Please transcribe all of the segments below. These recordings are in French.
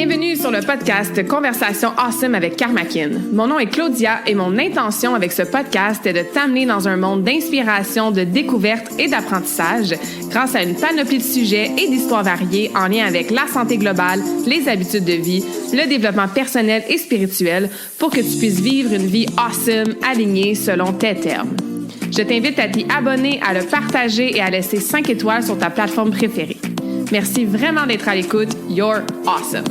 Bienvenue sur le podcast Conversation Awesome avec Karmakin. Mon nom est Claudia et mon intention avec ce podcast est de t'amener dans un monde d'inspiration, de découverte et d'apprentissage grâce à une panoplie de sujets et d'histoires variées en lien avec la santé globale, les habitudes de vie, le développement personnel et spirituel pour que tu puisses vivre une vie awesome alignée selon tes termes. Je t'invite à t'y abonner, à le partager et à laisser 5 étoiles sur ta plateforme préférée. Merci vraiment d'être à l'écoute. You're awesome!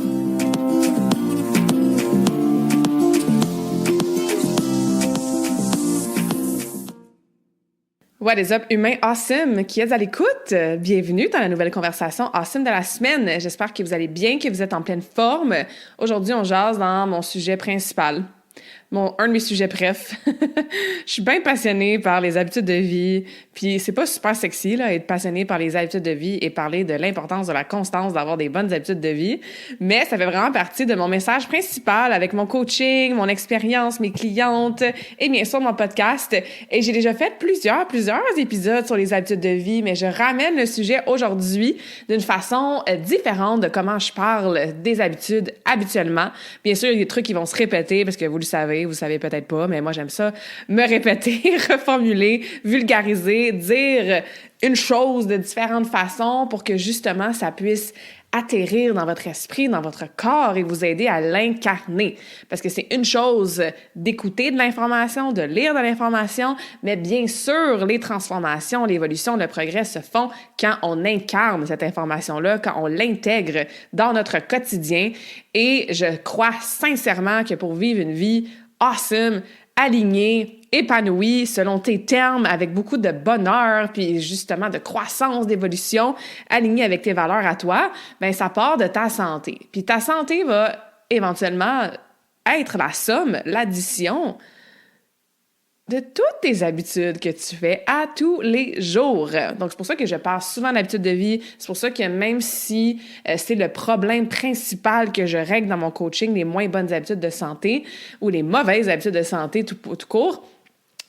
What is up, humain awesome qui est à l'écoute? Bienvenue dans la nouvelle conversation awesome de la semaine. J'espère que vous allez bien, que vous êtes en pleine forme. Aujourd'hui, on jase dans mon sujet principal. Un de mes sujets préf. Je suis bien passionnée par les habitudes de vie, puis c'est pas super sexy, là, être passionnée par les habitudes de vie et parler de l'importance de la constance d'avoir des bonnes habitudes de vie, mais ça fait vraiment partie de mon message principal avec mon coaching, mon expérience, mes clientes et bien sûr mon podcast. Et j'ai déjà fait plusieurs épisodes sur les habitudes de vie, mais je ramène le sujet aujourd'hui d'une façon différente de comment je parle des habitudes habituellement. Bien sûr, il y a des trucs qui vont se répéter parce que vous savez peut-être pas, mais moi, j'aime ça me répéter, reformuler, vulgariser, dire une chose de différentes façons pour que, justement, ça puisse atterrir dans votre esprit, dans votre corps et vous aider à l'incarner. Parce que c'est une chose d'écouter de l'information, de lire de l'information, mais bien sûr, les transformations, l'évolution, le progrès se font quand on incarne cette information-là, quand on l'intègre dans notre quotidien. Et je crois sincèrement que pour vivre une vie awesome, alignée, épanouie, selon tes termes, avec beaucoup de bonheur, puis justement de croissance, d'évolution, alignée avec tes valeurs à toi, ben ça part de ta santé. Puis ta santé va éventuellement être la somme, l'addition de toutes tes habitudes que tu fais à tous les jours. Donc, c'est pour ça que je parle souvent d'habitudes de vie. C'est pour ça que même si c'est le problème principal que je règle dans mon coaching, les moins bonnes habitudes de santé ou les mauvaises habitudes de santé tout court,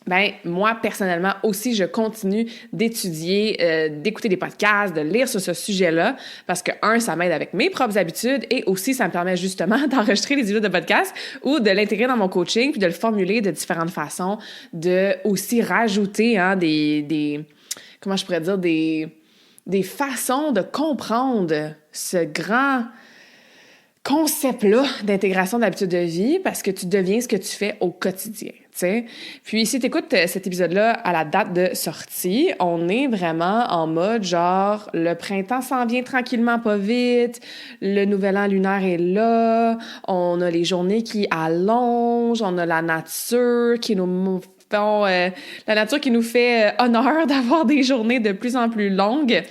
ben moi, personnellement, aussi, je continue d'étudier, d'écouter des podcasts, de lire sur ce sujet-là, parce que, ça m'aide avec mes propres habitudes et aussi, ça me permet justement d'enregistrer les épisodes de podcast ou de l'intégrer dans mon coaching puis de le formuler de différentes façons, de aussi rajouter comment je pourrais dire, des façons de comprendre ce grand concept-là d'intégration d'habitudes de vie parce que tu deviens ce que tu fais au quotidien. T'sais. Puis si tu écoutes cet épisode-là à la date de sortie, on est vraiment en mode genre le printemps s'en vient tranquillement pas vite, le nouvel an lunaire est là, on a les journées qui allongent, on a la nature qui nous fait honneur d'avoir des journées de plus en plus longues.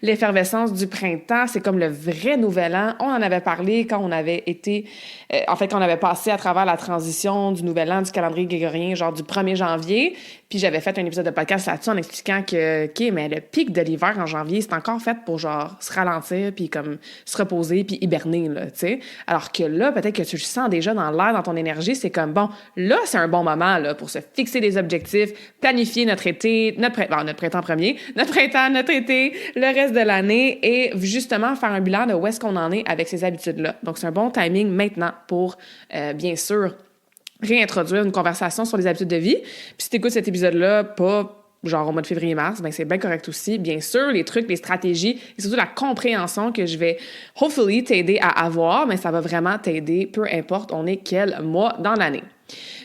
L'effervescence du printemps, c'est comme le vrai nouvel an. On en avait parlé quand on avait été... quand on avait passé à travers la transition du nouvel an, du calendrier grégorien, genre du 1er janvier. Puis j'avais fait un épisode de podcast là-dessus en expliquant que, OK, mais le pic de l'hiver en janvier, c'est encore fait pour genre se ralentir, puis comme se reposer, puis hiberner, là, tu sais. Alors que là, peut-être que tu le sens déjà dans l'air, dans ton énergie, c'est comme, bon, là, c'est un bon moment, là, pour se fixer des objectifs, planifier notre été, notre printemps premier, notre printemps, notre été, le reste de l'année et justement faire un bilan de où est-ce qu'on en est avec ces habitudes-là. Donc, c'est un bon timing maintenant pour, bien sûr, réintroduire une conversation sur les habitudes de vie. Puis si tu écoutes cet épisode-là, pas genre au mois de février-mars, ben c'est bien correct aussi. Bien sûr, les trucs, les stratégies et surtout la compréhension que je vais hopefully t'aider à avoir, mais ça va vraiment t'aider, peu importe on est quel mois dans l'année.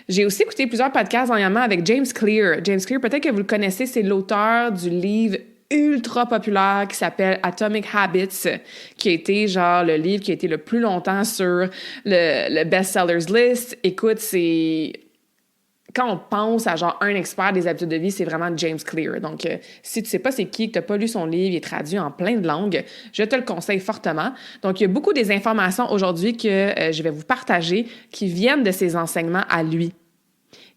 J'ai aussi écouté plusieurs podcasts dernièrement avec James Clear. James Clear, peut-être que vous le connaissez, c'est l'auteur du livre ultra populaire qui s'appelle Atomic Habits, qui a été genre le livre qui a été le plus longtemps sur le best-sellers list. Écoute, c'est... Quand on pense à genre un expert des habitudes de vie, c'est vraiment James Clear. Donc, si tu sais pas c'est qui, que t'as pas lu son livre, il est traduit en plein de langues, je te le conseille fortement. Donc, il y a beaucoup des informations aujourd'hui que je vais vous partager qui viennent de ses enseignements à lui,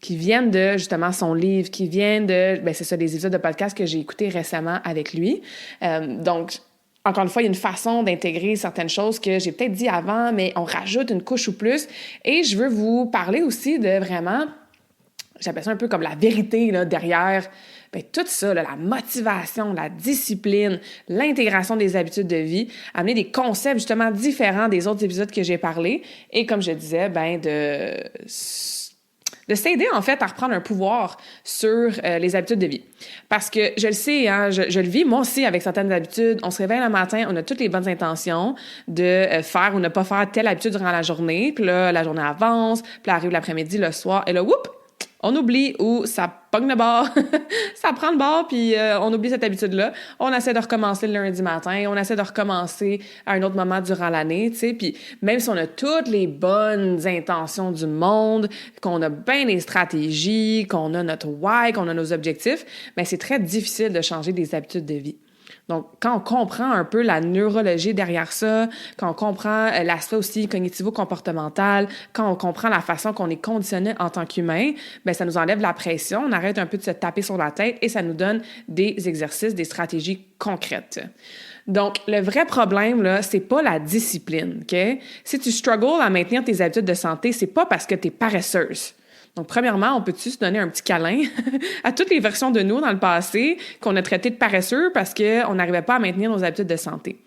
qui viennent de, justement, son livre, qui viennent de, c'est ça, des épisodes de podcast que j'ai écoutés récemment avec lui. Donc, encore une fois, il y a une façon d'intégrer certaines choses que j'ai peut-être dit avant, mais on rajoute une couche ou plus. Et je veux vous parler aussi de vraiment j'appelle ça un peu comme la vérité là, derrière tout ça, là, la motivation, la discipline, l'intégration des habitudes de vie, amener des concepts justement différents des autres épisodes que j'ai parlé. Et comme je disais, de s'aider en fait à reprendre un pouvoir sur les habitudes de vie. Parce que je le sais, hein, je le vis moi aussi avec certaines habitudes. On se réveille le matin, on a toutes les bonnes intentions de faire ou ne pas faire telle habitude durant la journée. Puis là, la journée avance, puis là, arrive l'après-midi, le soir, et là, whoop! On oublie ou ça pogne le bord, ça prend le bord, puis on oublie cette habitude-là. On essaie de recommencer le lundi matin, on essaie de recommencer à un autre moment durant l'année, tu sais. Puis même si on a toutes les bonnes intentions du monde, qu'on a bien les stratégies, qu'on a notre why, qu'on a nos objectifs, bien c'est très difficile de changer des habitudes de vie. Donc, quand on comprend un peu la neurologie derrière ça, quand on comprend l'aspect aussi cognitivo-comportemental, quand on comprend la façon qu'on est conditionné en tant qu'humain, bien, ça nous enlève la pression, on arrête un peu de se taper sur la tête et ça nous donne des exercices, des stratégies concrètes. Donc, le vrai problème, là, c'est pas la discipline, OK? Si tu struggles à maintenir tes habitudes de santé, c'est pas parce que tu es paresseuse. Donc, premièrement, on peut-tu se donner un petit câlin à toutes les versions de nous dans le passé qu'on a traitées de paresseux parce qu'on n'arrivait pas à maintenir nos habitudes de santé.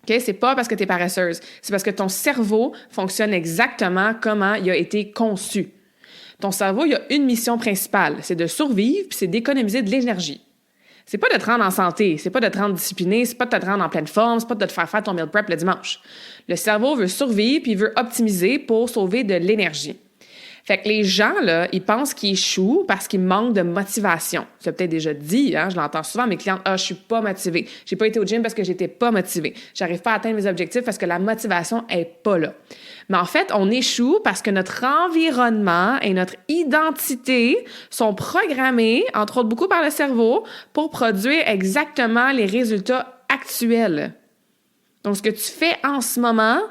OK? C'est pas parce que tu es paresseuse, c'est parce que ton cerveau fonctionne exactement comment il a été conçu. Ton cerveau, il a une mission principale, c'est de survivre puis c'est d'économiser de l'énergie. C'est pas de te rendre en santé, c'est pas de te rendre discipliné, c'est pas de te rendre en pleine forme, c'est pas de te faire ton meal prep le dimanche. Le cerveau veut survivre puis il veut optimiser pour sauver de l'énergie. Fait que les gens, là, ils pensent qu'ils échouent parce qu'ils manquent de motivation. Tu l'as peut-être déjà dit, hein, je l'entends souvent, mes clientes, « Ah, je suis pas motivée. J'ai pas été au gym parce que j'étais pas motivée. J'arrive pas à atteindre mes objectifs parce que la motivation est pas là. » Mais en fait, on échoue parce que notre environnement et notre identité sont programmés, entre autres beaucoup par le cerveau, pour produire exactement les résultats actuels. Donc, ce que tu fais en ce moment,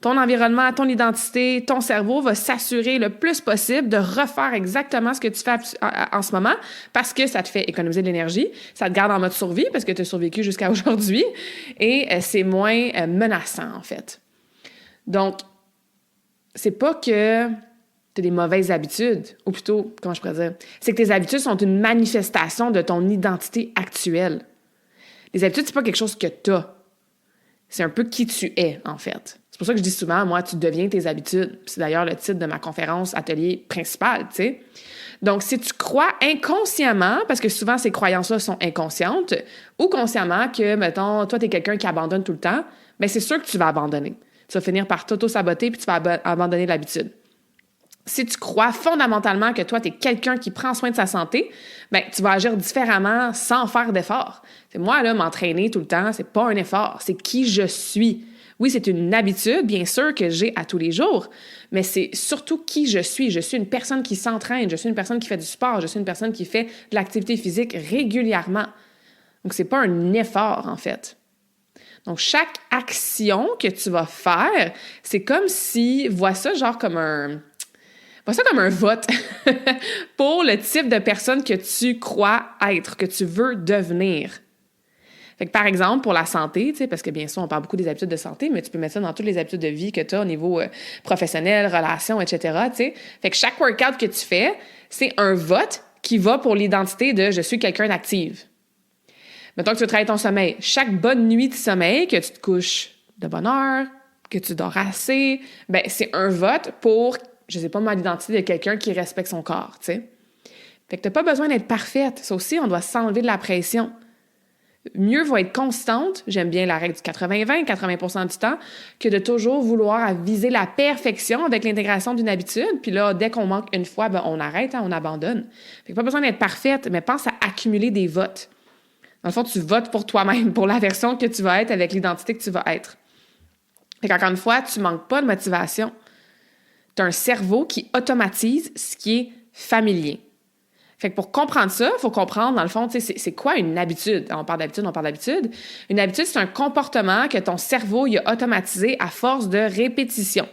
ton environnement, ton identité, ton cerveau va s'assurer le plus possible de refaire exactement ce que tu fais en ce moment parce que ça te fait économiser de l'énergie, ça te garde en mode survie parce que tu as survécu jusqu'à aujourd'hui et c'est moins menaçant, en fait. Donc, c'est pas que tu as des mauvaises habitudes, ou plutôt, comment je pourrais dire, c'est que tes habitudes sont une manifestation de ton identité actuelle. Les habitudes, c'est pas quelque chose que tu as. C'est un peu qui tu es, en fait. C'est pour ça que je dis souvent, moi, tu deviens tes habitudes. C'est d'ailleurs le titre de ma conférence atelier principale, tu sais. Donc, si tu crois inconsciemment, parce que souvent ces croyances-là sont inconscientes, ou consciemment que, mettons, toi, tu es quelqu'un qui abandonne tout le temps, bien, c'est sûr que tu vas abandonner. Tu vas finir par t'auto-saboter puis tu vas abandonner l'habitude. Si tu crois fondamentalement que toi, tu es quelqu'un qui prend soin de sa santé, bien, tu vas agir différemment sans faire d'effort. C'est moi, là, m'entraîner tout le temps, c'est pas un effort, c'est qui je suis. Oui, c'est une habitude, bien sûr, que j'ai à tous les jours, mais c'est surtout qui je suis. Je suis une personne qui s'entraîne, je suis une personne qui fait du sport, je suis une personne qui fait de l'activité physique régulièrement. Donc, c'est pas un effort, en fait. Donc, chaque action que tu vas faire, c'est comme si, vois ça comme un vote pour le type de personne que tu crois être, que tu veux devenir. Fait que, par exemple, pour la santé, tu sais, parce que bien sûr, on parle beaucoup des habitudes de santé, mais tu peux mettre ça dans toutes les habitudes de vie que tu as au niveau professionnel, relations, etc., tu sais. Fait que chaque workout que tu fais, c'est un vote qui va pour l'identité de « je suis quelqu'un d'active ». Mettons que tu travailles ton sommeil. Chaque bonne nuit de sommeil, que tu te couches de bonne heure, que tu dors assez, bien, c'est un vote pour, je sais pas moi, l'identité de quelqu'un qui respecte son corps, tu sais. Fait que t'as pas besoin d'être parfaite. Ça aussi, on doit s'enlever de la pression. Mieux vaut être constante, j'aime bien la règle du 80-20, 80% du temps, que de toujours vouloir viser la perfection avec l'intégration d'une habitude. Puis là, dès qu'on manque une fois, ben, on arrête, hein, on abandonne. Fait que pas besoin d'être parfaite, mais pense à accumuler des votes. Dans le fond, tu votes pour toi-même, pour la version que tu vas être avec l'identité que tu vas être. Fait qu'encore une fois, tu manques pas de motivation. Tu as un cerveau qui automatise ce qui est familier. Fait que pour comprendre ça, il faut comprendre, dans le fond, c'est quoi une habitude? On parle d'habitude. Une habitude, c'est un comportement que ton cerveau il a automatisé à force de répétition.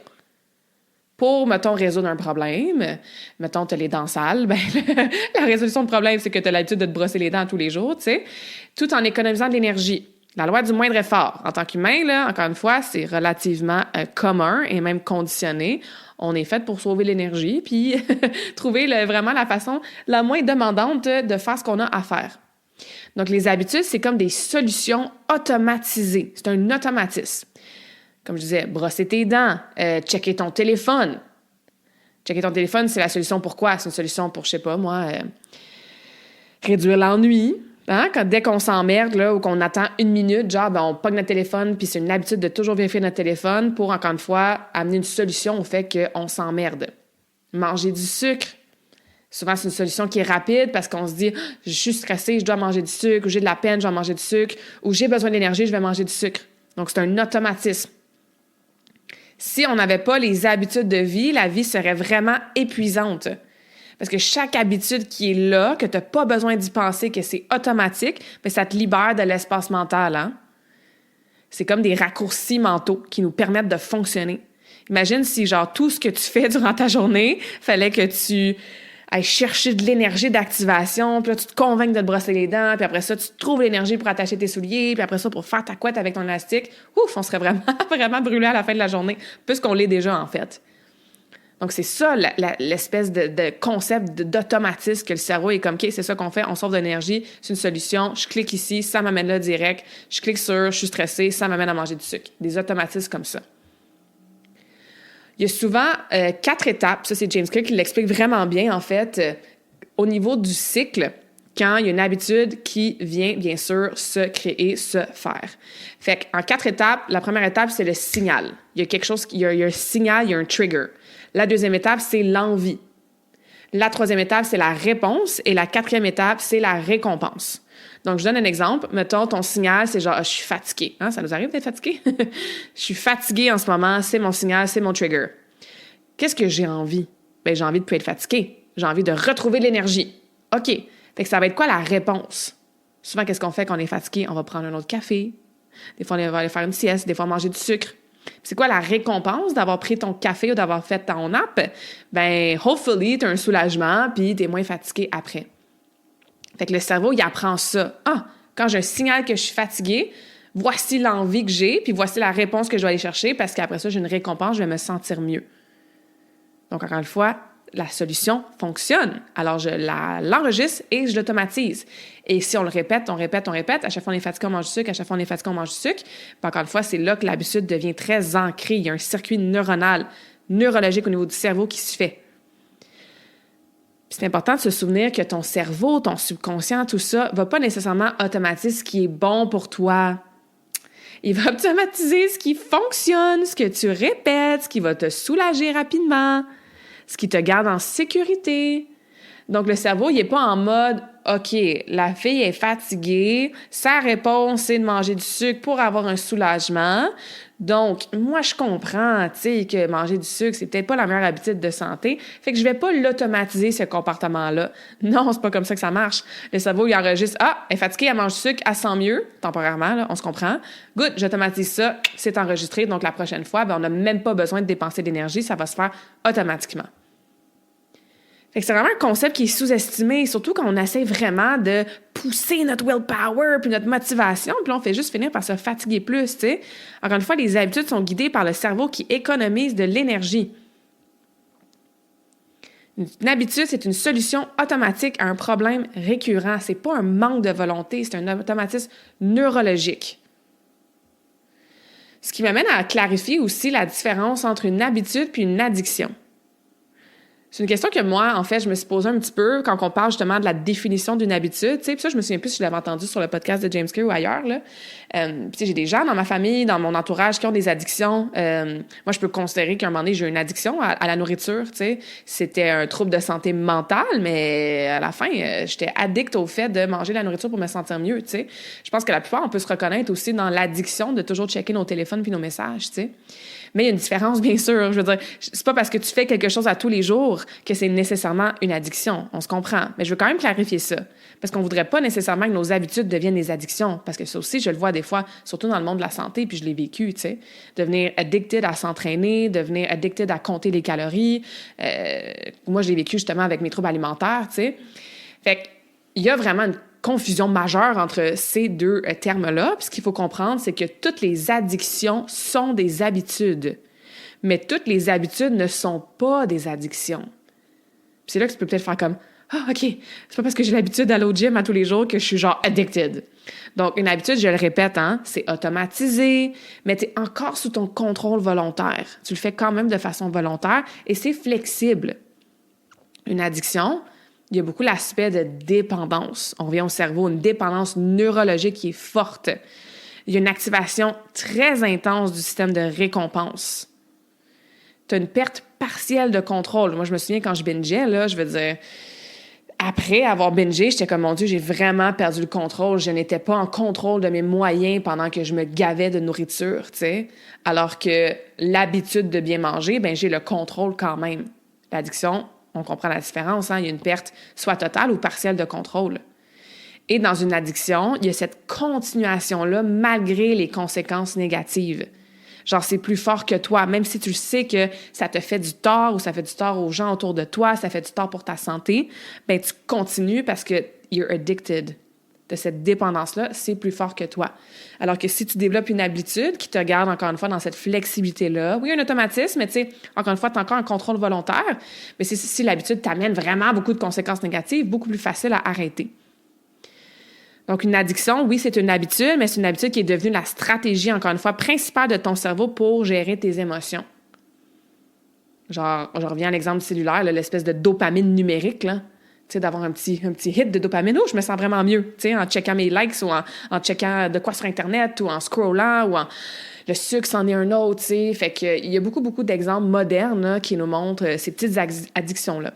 Pour, mettons, résoudre un problème, mettons, tu as les dents sales, ben, la résolution de problème, c'est que tu as l'habitude de te brosser les dents tous les jours, tu sais, tout en économisant de l'énergie. La loi du moindre effort. En tant qu'humain, là, encore une fois, c'est relativement commun et même conditionné. On est fait pour sauver l'énergie puis trouver vraiment la façon la moins demandante de faire ce qu'on a à faire. Donc, les habitudes, c'est comme des solutions automatisées. C'est un automatisme. Comme je disais, brosser tes dents, checker ton téléphone. Checker ton téléphone, c'est la solution pour quoi? C'est une solution pour, je sais pas moi, réduire l'ennui. Hein? Dès qu'on s'emmerde là, ou qu'on attend 1 minute, genre, on pogne notre téléphone, puis c'est une habitude de toujours vérifier notre téléphone pour, encore une fois, amener une solution au fait qu'on s'emmerde. Manger du sucre. Souvent, c'est une solution qui est rapide parce qu'on se dit « Je suis stressé, je dois manger du sucre » ou « J'ai de la peine, je dois manger du sucre » ou « J'ai besoin d'énergie, je vais manger du sucre ». Donc, c'est un automatisme. Si on n'avait pas les habitudes de vie, la vie serait vraiment épuisante. Parce que chaque habitude qui est là, que tu n'as pas besoin d'y penser, que c'est automatique, bien, ça te libère de l'espace mental. Hein? C'est comme des raccourcis mentaux qui nous permettent de fonctionner. Imagine si, genre, tout ce que tu fais durant ta journée, fallait que tu ailles chercher de l'énergie d'activation, puis là, tu te convainques de te brosser les dents, puis après ça, tu trouves l'énergie pour attacher tes souliers, puis après ça, pour faire ta couette avec ton élastique. Ouf, on serait vraiment, vraiment brûlé à la fin de la journée, puisqu'on l'est déjà, en fait. Donc, c'est ça, l'espèce de concept d'automatisme que le cerveau est comme, OK, c'est ça qu'on fait, on sauve de l'énergie, c'est une solution, je clique ici, ça m'amène là direct, je clique sur, je suis stressé, ça m'amène à manger du sucre. Des automatismes comme ça. Il y a souvent 4 étapes, ça c'est James Clear qui l'explique vraiment bien, en fait, au niveau du cycle, quand il y a une habitude qui vient, bien sûr, se créer, se faire. Fait qu'en 4 étapes, la première étape, c'est le signal. Il y a quelque chose, il y a un signal, il y a un trigger. La deuxième étape, c'est l'envie. La troisième étape, c'est la réponse. Et la quatrième étape, c'est la récompense. Donc, je donne un exemple. Mettons, ton signal, c'est genre, je suis fatigué. Hein? Ça nous arrive d'être fatigué? Je suis fatigué en ce moment, c'est mon signal, c'est mon trigger. Qu'est-ce que j'ai envie? Bien, j'ai envie de ne plus être fatigué. J'ai envie de retrouver de l'énergie. OK. Fait que ça va être quoi la réponse? Souvent, qu'est-ce qu'on fait quand on est fatigué? On va prendre un autre café. Des fois, on va aller faire une sieste. Des fois, manger du sucre. C'est quoi la récompense d'avoir pris ton café ou d'avoir fait ton nap? Ben, hopefully, tu as un soulagement puis tu es moins fatigué après. Fait que le cerveau, il apprend ça. Ah, quand j'ai un signal que je suis fatiguée, voici l'envie que j'ai, puis voici la réponse que je dois aller chercher parce qu'après ça, j'ai une récompense, je vais me sentir mieux. Donc, encore une fois, la solution fonctionne. Alors, je l'enregistre et je l'automatise. Et si on le répète, on répète, à chaque fois on est fatigué, on mange du sucre, à chaque fois on est fatigué, on mange du sucre, puis encore une fois, c'est là que l'habitude devient très ancrée. Il y a un circuit neuronal, neurologique au niveau du cerveau qui se fait. Puis c'est important de se souvenir que ton cerveau, ton subconscient, tout ça, va pas nécessairement automatiser ce qui est bon pour toi. Il va automatiser ce qui fonctionne, ce que tu répètes, ce qui va te soulager rapidement, ce qui te garde en sécurité. Donc, le cerveau, il n'est pas en mode « OK, la fille est fatiguée, sa réponse, c'est de manger du sucre pour avoir un soulagement. Donc, moi, je comprends, tu sais, que manger du sucre, c'est peut-être pas la meilleure habitude de santé. Fait que je vais pas l'automatiser, ce comportement-là. » Non, c'est pas comme ça que ça marche. Le cerveau, il enregistre « Ah, elle est fatiguée, elle mange du sucre, elle sent mieux. » Temporairement, là, on se comprend. « Good, j'automatise ça, c'est enregistré. » Donc, la prochaine fois, ben, on n'a même pas besoin de dépenser d'énergie, ça va se faire automatiquement. Fait que c'est vraiment un concept qui est sous-estimé, surtout quand on essaie vraiment de pousser notre willpower puis notre motivation, puis là, on fait juste finir par se fatiguer plus, tu sais. Encore une fois, les habitudes sont guidées par le cerveau qui économise de l'énergie. Une habitude, c'est une solution automatique à un problème récurrent. C'est pas un manque de volonté, c'est un automatisme neurologique. Ce qui m'amène à clarifier aussi la différence entre une habitude puis une addiction. C'est une question que moi, en fait, je me suis posée un petit peu quand on parle justement de la définition d'une habitude. Tu sais, puis ça, je me souviens plus si je l'avais entendu sur le podcast de James Clear ou ailleurs, là. Puis j'ai des gens dans ma famille, dans mon entourage qui ont des addictions. Moi, je peux considérer qu'à un moment donné, j'ai eu une addiction à la nourriture, tu sais. C'était un trouble de santé mentale, mais à la fin, j'étais addict au fait de manger de la nourriture pour me sentir mieux, tu sais. Je pense que la plupart, on peut se reconnaître aussi dans l'addiction de toujours checker nos téléphones puis nos messages, tu sais. Mais il y a une différence, bien sûr. Je veux dire, c'est pas parce que tu fais quelque chose à tous les jours que c'est nécessairement une addiction. On se comprend. Mais je veux quand même clarifier ça. Parce qu'on voudrait pas nécessairement que nos habitudes deviennent des addictions. Parce que ça aussi, je le vois des fois, surtout dans le monde de la santé, puis je l'ai vécu, tu sais. Devenir addicted à s'entraîner, devenir addicted à compter les calories. Moi, je l'ai vécu justement avec mes troubles alimentaires, tu sais. Fait qu'il y a vraiment une confusion majeure entre ces deux termes-là. Puis ce qu'il faut comprendre, c'est que toutes les addictions sont des habitudes. Mais toutes les habitudes ne sont pas des addictions. Puis c'est là que tu peux peut-être faire comme « Ah, OK, c'est pas parce que j'ai l'habitude d'aller au gym à tous les jours que je suis genre addicted. » Donc, une habitude, je le répète, c'est automatisé, mais tu es encore sous ton contrôle volontaire. Tu le fais quand même de façon volontaire et c'est flexible. Une addiction, il y a beaucoup l'aspect de dépendance. On revient au cerveau, une dépendance neurologique qui est forte. Il y a une activation très intense du système de récompense. Tu as une perte partielle de contrôle. Moi, je me souviens quand je bingeais, là, je veux dire, après avoir bingé, j'étais comme, mon Dieu, j'ai vraiment perdu le contrôle. Je n'étais pas en contrôle de mes moyens pendant que je me gavais de nourriture, tu sais. Alors que l'habitude de bien manger, ben j'ai le contrôle quand même. L'addiction, on comprend la différence, il y a une perte soit totale ou partielle de contrôle. Et dans une addiction, il y a cette continuation-là malgré les conséquences négatives. Genre, c'est plus fort que toi, même si tu sais que ça te fait du tort ou ça fait du tort aux gens autour de toi, ça fait du tort pour ta santé, ben tu continues parce que you're addicted. De cette dépendance-là, c'est plus fort que toi. Alors que si tu développes une habitude qui te garde, encore une fois, dans cette flexibilité-là, oui, un automatisme, mais tu sais, encore une fois, tu as encore un contrôle volontaire, mais si l'habitude t'amène vraiment beaucoup de conséquences négatives, beaucoup plus facile à arrêter. Donc, une addiction, oui, c'est une habitude, mais c'est une habitude qui est devenue la stratégie, encore une fois, principale de ton cerveau pour gérer tes émotions. Genre, je reviens à l'exemple cellulaire, là, l'espèce de dopamine numérique, là. Tu sais, d'avoir un petit hit de dopamine. Oh, je me sens vraiment mieux, tu sais, en checkant mes likes ou en checkant de quoi sur Internet ou en scrollant ou en... Le sucre, c'en est un autre, tu sais. Fait qu'il y a beaucoup, beaucoup d'exemples modernes là, qui nous montrent ces petites addictions-là.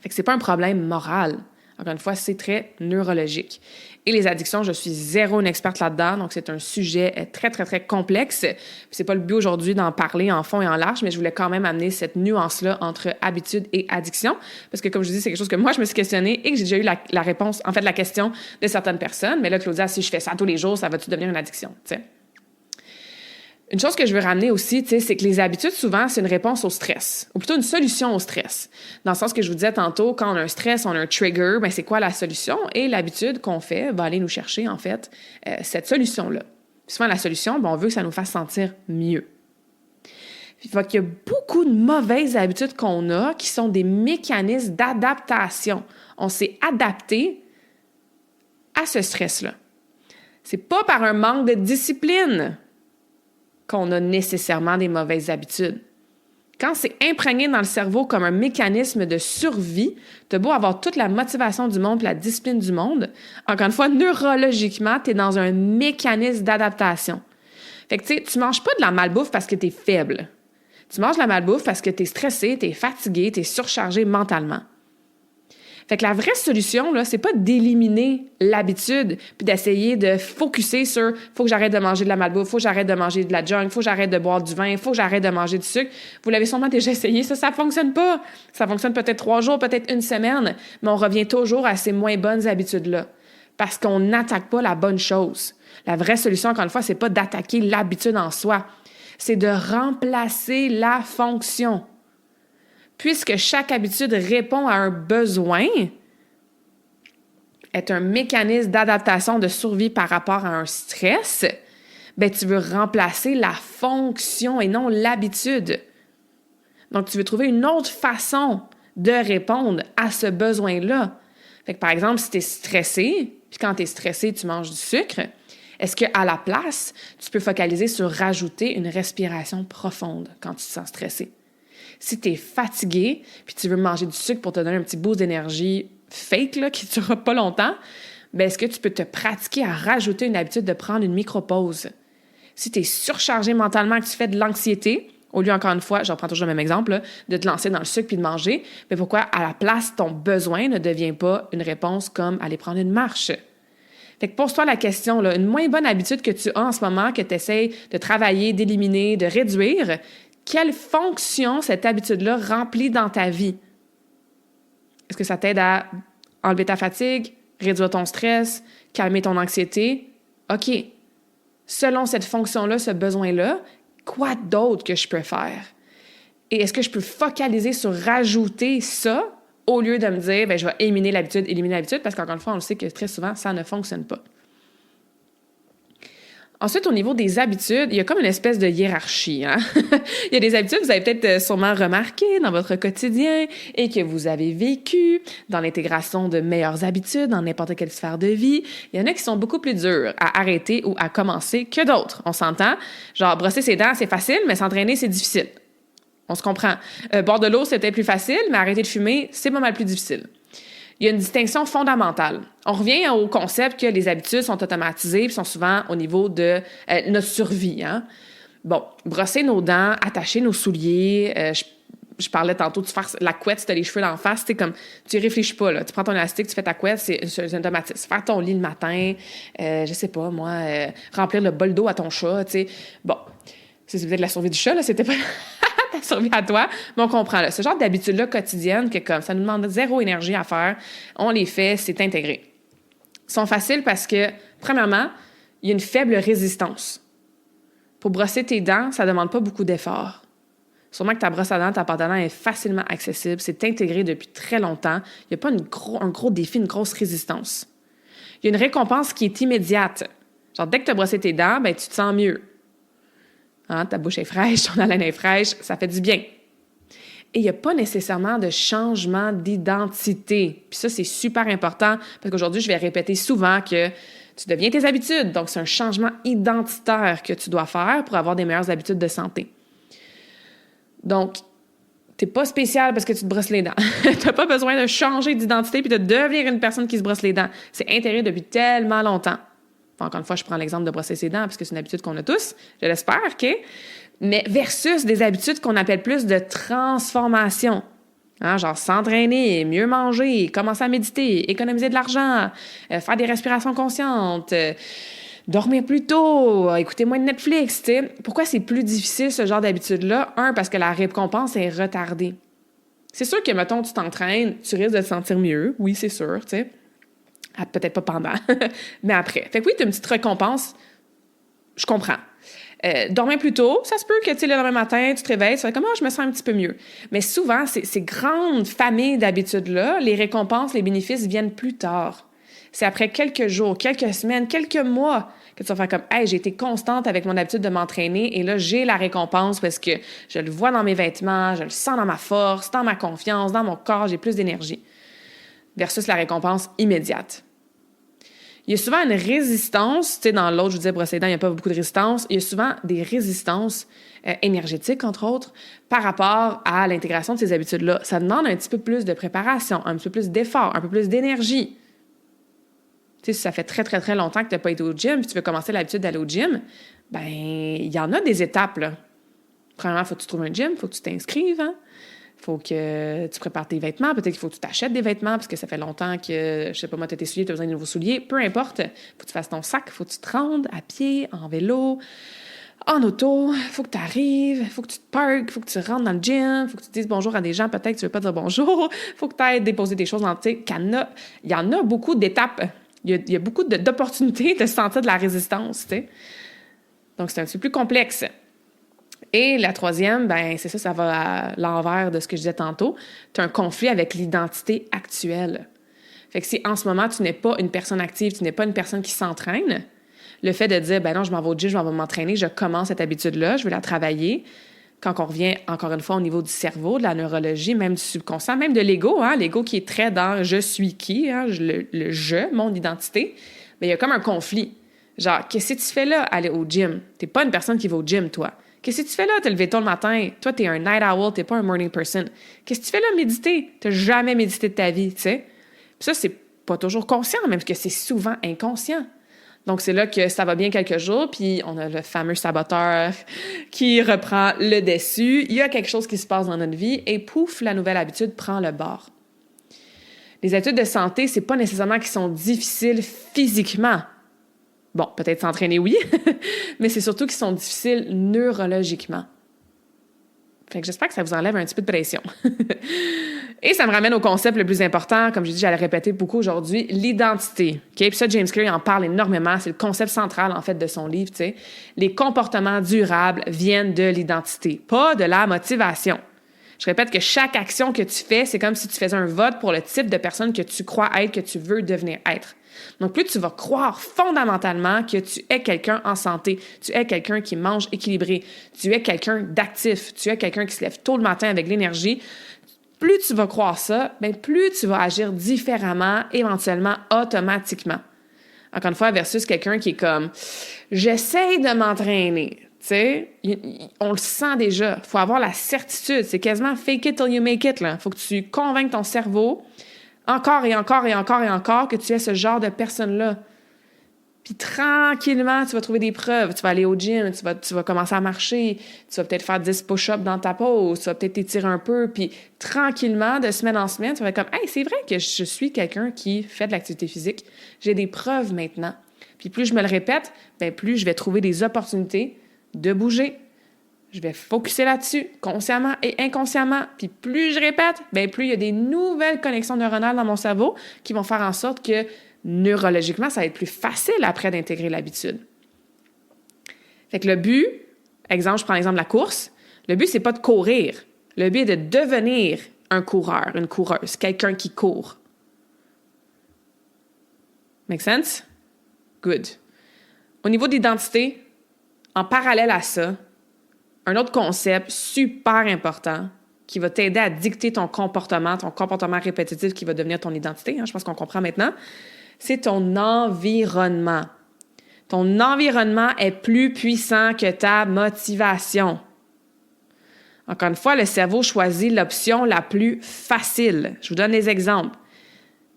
Fait que c'est pas un problème moral. Encore une fois, c'est très neurologique. Et les addictions, je suis zéro une experte là-dedans, donc c'est un sujet très, très, très complexe. C'est pas le but aujourd'hui d'en parler en fond et en large, mais je voulais quand même amener cette nuance-là entre habitude et addiction, parce que comme je dis, c'est quelque chose que moi, je me suis questionnée et que j'ai déjà eu la réponse, en fait, la question de certaines personnes. Mais là, Claudia, si je fais ça tous les jours, ça va-tu devenir une addiction, tu sais? Une chose que je veux ramener aussi, tu sais, c'est que les habitudes, souvent, c'est une réponse au stress, ou plutôt une solution au stress. Dans le sens que je vous disais tantôt, quand on a un stress, on a un trigger, bien, c'est quoi la solution? Et l'habitude qu'on fait va aller nous chercher, en fait, cette solution-là. Puis souvent, la solution, bien, on veut que ça nous fasse sentir mieux. Il faut qu'il y a beaucoup de mauvaises habitudes qu'on a qui sont des mécanismes d'adaptation. On s'est adapté à ce stress-là. C'est pas par un manque de discipline qu'on a nécessairement des mauvaises habitudes. Quand c'est imprégné dans le cerveau comme un mécanisme de survie, t'as beau avoir toute la motivation du monde et la discipline du monde, encore une fois, neurologiquement, t'es dans un mécanisme d'adaptation. Fait que, tu sais, tu manges pas de la malbouffe parce que t'es faible. Tu manges de la malbouffe parce que t'es stressé, t'es fatigué, t'es surchargé mentalement. Fait que la vraie solution, là, c'est pas d'éliminer l'habitude puis d'essayer de focusser sur « faut que j'arrête de manger de la malbouffe, faut que j'arrête de manger de la junk, faut que j'arrête de boire du vin, faut que j'arrête de manger du sucre ». Vous l'avez sûrement déjà essayé, ça fonctionne pas. Ça fonctionne peut-être 3 jours, peut-être 1 semaine, mais on revient toujours à ces moins bonnes habitudes-là parce qu'on n'attaque pas la bonne chose. La vraie solution, encore une fois, c'est pas d'attaquer l'habitude en soi, c'est de remplacer la fonction. Puisque chaque habitude répond à un besoin, est un mécanisme d'adaptation de survie par rapport à un stress, ben tu veux remplacer la fonction et non l'habitude. Donc, tu veux trouver une autre façon de répondre à ce besoin-là. Fait que, par exemple, si tu es stressé, puis quand tu es stressé, tu manges du sucre, est-ce qu'à la place, tu peux focaliser sur rajouter une respiration profonde quand tu te sens stressé? Si tu es fatigué puis tu veux manger du sucre pour te donner un petit boost d'énergie fake là, qui ne durera pas longtemps, bien, est-ce que tu peux te pratiquer à rajouter une habitude de prendre une micro-pause? Si tu es surchargé mentalement, que tu fais de l'anxiété, au lieu, encore une fois, je reprends toujours le même exemple, là, de te lancer dans le sucre puis de manger, mais pourquoi à la place, ton besoin ne devient pas une réponse comme aller prendre une marche? Fait que pose-toi la question, là, une moins bonne habitude que tu as en ce moment, que tu essaies de travailler, d'éliminer, de réduire, quelle fonction cette habitude-là remplit dans ta vie? Est-ce que ça t'aide à enlever ta fatigue, réduire ton stress, calmer ton anxiété? OK. Selon cette fonction-là, ce besoin-là, quoi d'autre que je peux faire? Et est-ce que je peux focaliser sur rajouter ça au lieu de me dire, je vais éliminer l'habitude, parce qu'encore une fois, on le sait que très souvent, ça ne fonctionne pas. Ensuite, au niveau des habitudes, il y a comme une espèce de hiérarchie. Hein? Il y a des habitudes que vous avez peut-être sûrement remarquées dans votre quotidien et que vous avez vécues dans l'intégration de meilleures habitudes dans n'importe quelle sphère de vie. Il y en a qui sont beaucoup plus dures à arrêter ou à commencer que d'autres. On s'entend? Genre, brosser ses dents, c'est facile, mais s'entraîner, c'est difficile. On se comprend. Boire de l'eau, c'est peut-être plus facile, mais arrêter de fumer, c'est pas mal plus difficile. Il y a une distinction fondamentale. On revient au concept que les habitudes sont automatisées et sont souvent au niveau de notre survie. Hein? Bon, brosser nos dents, attacher nos souliers. Je parlais tantôt de faire la couette si tu as les cheveux d'en face. C'est comme, tu réfléchis pas. Là. Tu prends ton élastique, tu fais ta couette, c'est un automatisme. Faire ton lit le matin, je sais pas, moi, remplir le bol d'eau à ton chat. T'sais. Bon, c'est peut-être la survie du chat, là, c'était pas... ta survie à toi, mais on comprend. Là. Ce genre d'habitudes-là quotidiennes, que comme ça nous demande zéro énergie à faire, on les fait, c'est intégré. Ils sont faciles parce que, premièrement, il y a une faible résistance. Pour brosser tes dents, ça ne demande pas beaucoup d'efforts. Sûrement que ta brosse à dents, ta pâte à dents est facilement accessible, c'est intégré depuis très longtemps. Il n'y a pas un gros défi, une grosse résistance. Il y a une récompense qui est immédiate. Genre, dès que tu as brossé tes dents, tu te sens mieux. Hein, ta bouche est fraîche, ton haleine est fraîche, ça fait du bien. Et il n'y a pas nécessairement de changement d'identité. Puis ça, c'est super important parce qu'aujourd'hui, je vais répéter souvent que tu deviens tes habitudes. Donc, c'est un changement identitaire que tu dois faire pour avoir des meilleures habitudes de santé. Donc, tu n'es pas spécial parce que tu te brosses les dents. Tu n'as pas besoin de changer d'identité puis de devenir une personne qui se brosse les dents. C'est intégré depuis tellement longtemps. Encore une fois, je prends l'exemple de brosser ses dents parce que c'est une habitude qu'on a tous, je l'espère, OK? Mais versus des habitudes qu'on appelle plus de transformation. Hein, genre s'entraîner, mieux manger, commencer à méditer, économiser de l'argent, faire des respirations conscientes, dormir plus tôt, écouter moins de Netflix, tu sais. Pourquoi c'est plus difficile, ce genre d'habitude-là? Un, parce que la récompense est retardée. C'est sûr que, mettons, tu t'entraînes, tu risques de te sentir mieux. Oui, c'est sûr, tu sais. Peut-être pas pendant, mais après. Fait que oui, tu as une petite récompense. Je comprends. Dormir plus tôt, ça se peut que, tu sais, le lendemain matin, tu te réveilles, tu fais comme, je me sens un petit peu mieux. Mais souvent, ces grandes familles d'habitudes-là, les récompenses, les bénéfices viennent plus tard. C'est après quelques jours, quelques semaines, quelques mois que tu vas faire comme, j'ai été constante avec mon habitude de m'entraîner et là, j'ai la récompense parce que je le vois dans mes vêtements, je le sens dans ma force, dans ma confiance, dans mon corps, j'ai plus d'énergie. Versus la récompense immédiate. Il y a souvent une résistance, tu sais, dans l'autre, je vous disais, brosser les dents, il n'y a pas beaucoup de résistance. Il y a souvent des résistances énergétiques, entre autres, par rapport à l'intégration de ces habitudes-là. Ça demande un petit peu plus de préparation, un petit peu plus d'effort, un peu plus d'énergie. Tu sais, si ça fait très, très, très longtemps que tu n'as pas été au gym, puis tu veux commencer l'habitude d'aller au gym, il y en a des étapes, là. Premièrement, il faut que tu trouves un gym, il faut que tu t'inscrives, hein? Faut que tu prépares tes vêtements. Peut-être qu'il faut que tu t'achètes des vêtements parce que ça fait longtemps que, je sais pas moi, tu as tes souliers, tu as besoin de nouveaux souliers. Peu importe. Faut que tu fasses ton sac. Faut que tu te rendes à pied, en vélo, en auto. Faut que tu arrives. Faut que tu te parques. Faut que tu rentres dans le gym. Faut que tu dises bonjour à des gens. Peut-être que tu veux pas dire bonjour. Faut que tu ailles déposer des choses dans tes cadenas. Il y en a beaucoup d'étapes. Il y a beaucoup d'opportunités de sentir de la résistance, tu sais. Donc, c'est un petit peu plus complexe. Et la troisième, c'est ça va à l'envers de ce que je disais tantôt. Tu as un conflit avec l'identité actuelle. Fait que si en ce moment, tu n'es pas une personne active, tu n'es pas une personne qui s'entraîne, le fait de dire, non, je m'en vais au gym, je m'en vais m'entraîner, je commence cette habitude-là, je vais la travailler. Quand on revient, encore une fois, au niveau du cerveau, de la neurologie, même du subconscient, même de l'ego, hein, l'ego qui est très dans « je suis qui hein, », le « je », mon identité, il y a comme un conflit. Genre, qu'est-ce que tu fais là, aller au gym? T'es pas une personne qui va au gym, toi. Qu'est-ce que tu fais là, te lever tôt le matin? Toi, t'es un night owl, t'es pas un morning person. Qu'est-ce que tu fais là, méditer? T'as jamais médité de ta vie, tu sais? Puis ça, c'est pas toujours conscient, même que c'est souvent inconscient. Donc, c'est là que ça va bien quelques jours, puis on a le fameux saboteur qui reprend le dessus. Il y a quelque chose qui se passe dans notre vie et pouf, la nouvelle habitude prend le bord. Les habitudes de santé, c'est pas nécessairement qu'ils sont difficiles physiquement. Bon, peut-être s'entraîner, oui, mais c'est surtout qu'ils sont difficiles neurologiquement. Fait que j'espère que ça vous enlève un petit peu de pression. Et ça me ramène au concept le plus important, comme je dis, j'allais répéter beaucoup aujourd'hui, l'identité. Okay? Puis ça, James Clear en parle énormément, c'est le concept central, en fait, de son livre, tu sais. Les comportements durables viennent de l'identité, pas de la motivation. Je répète que chaque action que tu fais, c'est comme si tu faisais un vote pour le type de personne que tu crois être, que tu veux devenir être. Donc, plus tu vas croire fondamentalement que tu es quelqu'un en santé, tu es quelqu'un qui mange équilibré, tu es quelqu'un d'actif, tu es quelqu'un qui se lève tôt le matin avec l'énergie, plus tu vas croire ça, bien, plus tu vas agir différemment, éventuellement, automatiquement. Encore une fois, versus quelqu'un qui est comme « j'essaye de m'entraîner ». Tu sais, on le sent déjà. Il faut avoir la certitude. C'est quasiment « fake it till you make it ». Il faut que tu convainques ton cerveau encore et encore et encore et encore que tu es ce genre de personne-là. Puis tranquillement, tu vas trouver des preuves. Tu vas aller au gym, tu vas commencer à marcher, tu vas peut-être faire 10 push-ups dans ta pause, tu vas peut-être t'étirer un peu, puis tranquillement, de semaine en semaine, tu vas être comme « Hey, c'est vrai que je suis quelqu'un qui fait de l'activité physique. J'ai des preuves maintenant. » Puis plus je me le répète, bien plus je vais trouver des opportunités de bouger. Je vais focusser là-dessus, consciemment et inconsciemment. Puis plus je répète, bien plus il y a des nouvelles connexions neuronales dans mon cerveau qui vont faire en sorte que neurologiquement, ça va être plus facile après d'intégrer l'habitude. Fait que le but, exemple, je prends l'exemple de la course, le but, c'est pas de courir. Le but est de devenir un coureur, une coureuse, quelqu'un qui court. Make sense? Good. Au niveau de l'identité, en parallèle à ça, un autre concept super important qui va t'aider à dicter ton comportement répétitif qui va devenir ton identité, je pense qu'on comprend maintenant, c'est ton environnement. Ton environnement est plus puissant que ta motivation. Encore une fois, le cerveau choisit l'option la plus facile. Je vous donne des exemples.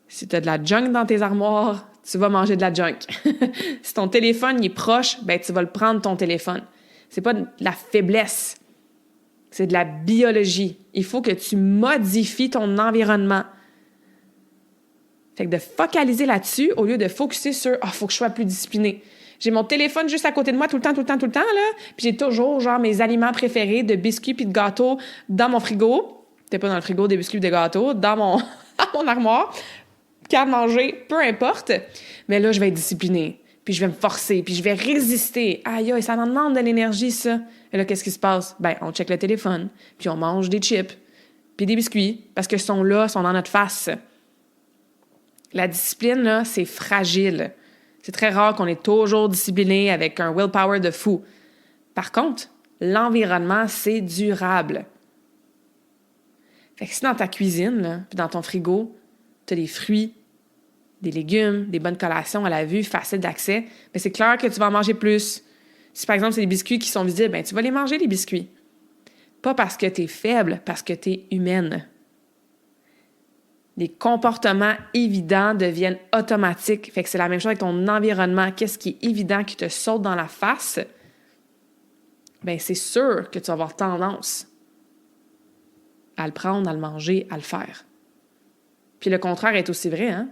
Si tu as de la junk dans tes armoires, tu vas manger de la junk. Si ton téléphone est proche, ben tu vas le prendre ton téléphone. C'est pas de la faiblesse, c'est de la biologie. Il faut que tu modifies ton environnement. Fait que de focaliser là-dessus au lieu de focuser sur « Ah, faut que je sois plus discipliné ». J'ai mon téléphone juste à côté de moi tout le temps, là. Puis j'ai toujours, genre, mes aliments préférés de biscuits puis de gâteaux dans mon frigo. Peut-être pas dans le frigo des biscuits et des gâteaux, dans mon armoire. Qu'à manger, peu importe. Mais là, je vais être disciplinée. Puis je vais me forcer, puis je vais résister. Aïe, aïe, ça m'en demande de l'énergie, ça. Et là, qu'est-ce qui se passe? Ben, on check le téléphone, puis on mange des chips, puis des biscuits, parce qu'ils sont là, sont dans notre face. La discipline, là, c'est fragile. C'est très rare qu'on est toujours discipliné avec un willpower de fou. Par contre, l'environnement, c'est durable. Fait que si dans ta cuisine, là, puis dans ton frigo, tu as des fruits, des légumes, des bonnes collations à la vue, faciles d'accès, bien, c'est clair que tu vas en manger plus. Si, par exemple, c'est des biscuits qui sont visibles, bien, tu vas les manger, les biscuits. Pas parce que tu es faible, parce que tu es humaine. Les comportements évidents deviennent automatiques. Fait que c'est la même chose avec ton environnement. Qu'est-ce qui est évident qui te saute dans la face? Bien, c'est sûr que tu vas avoir tendance à le prendre, à le manger, à le faire. Puis le contraire est aussi vrai, hein?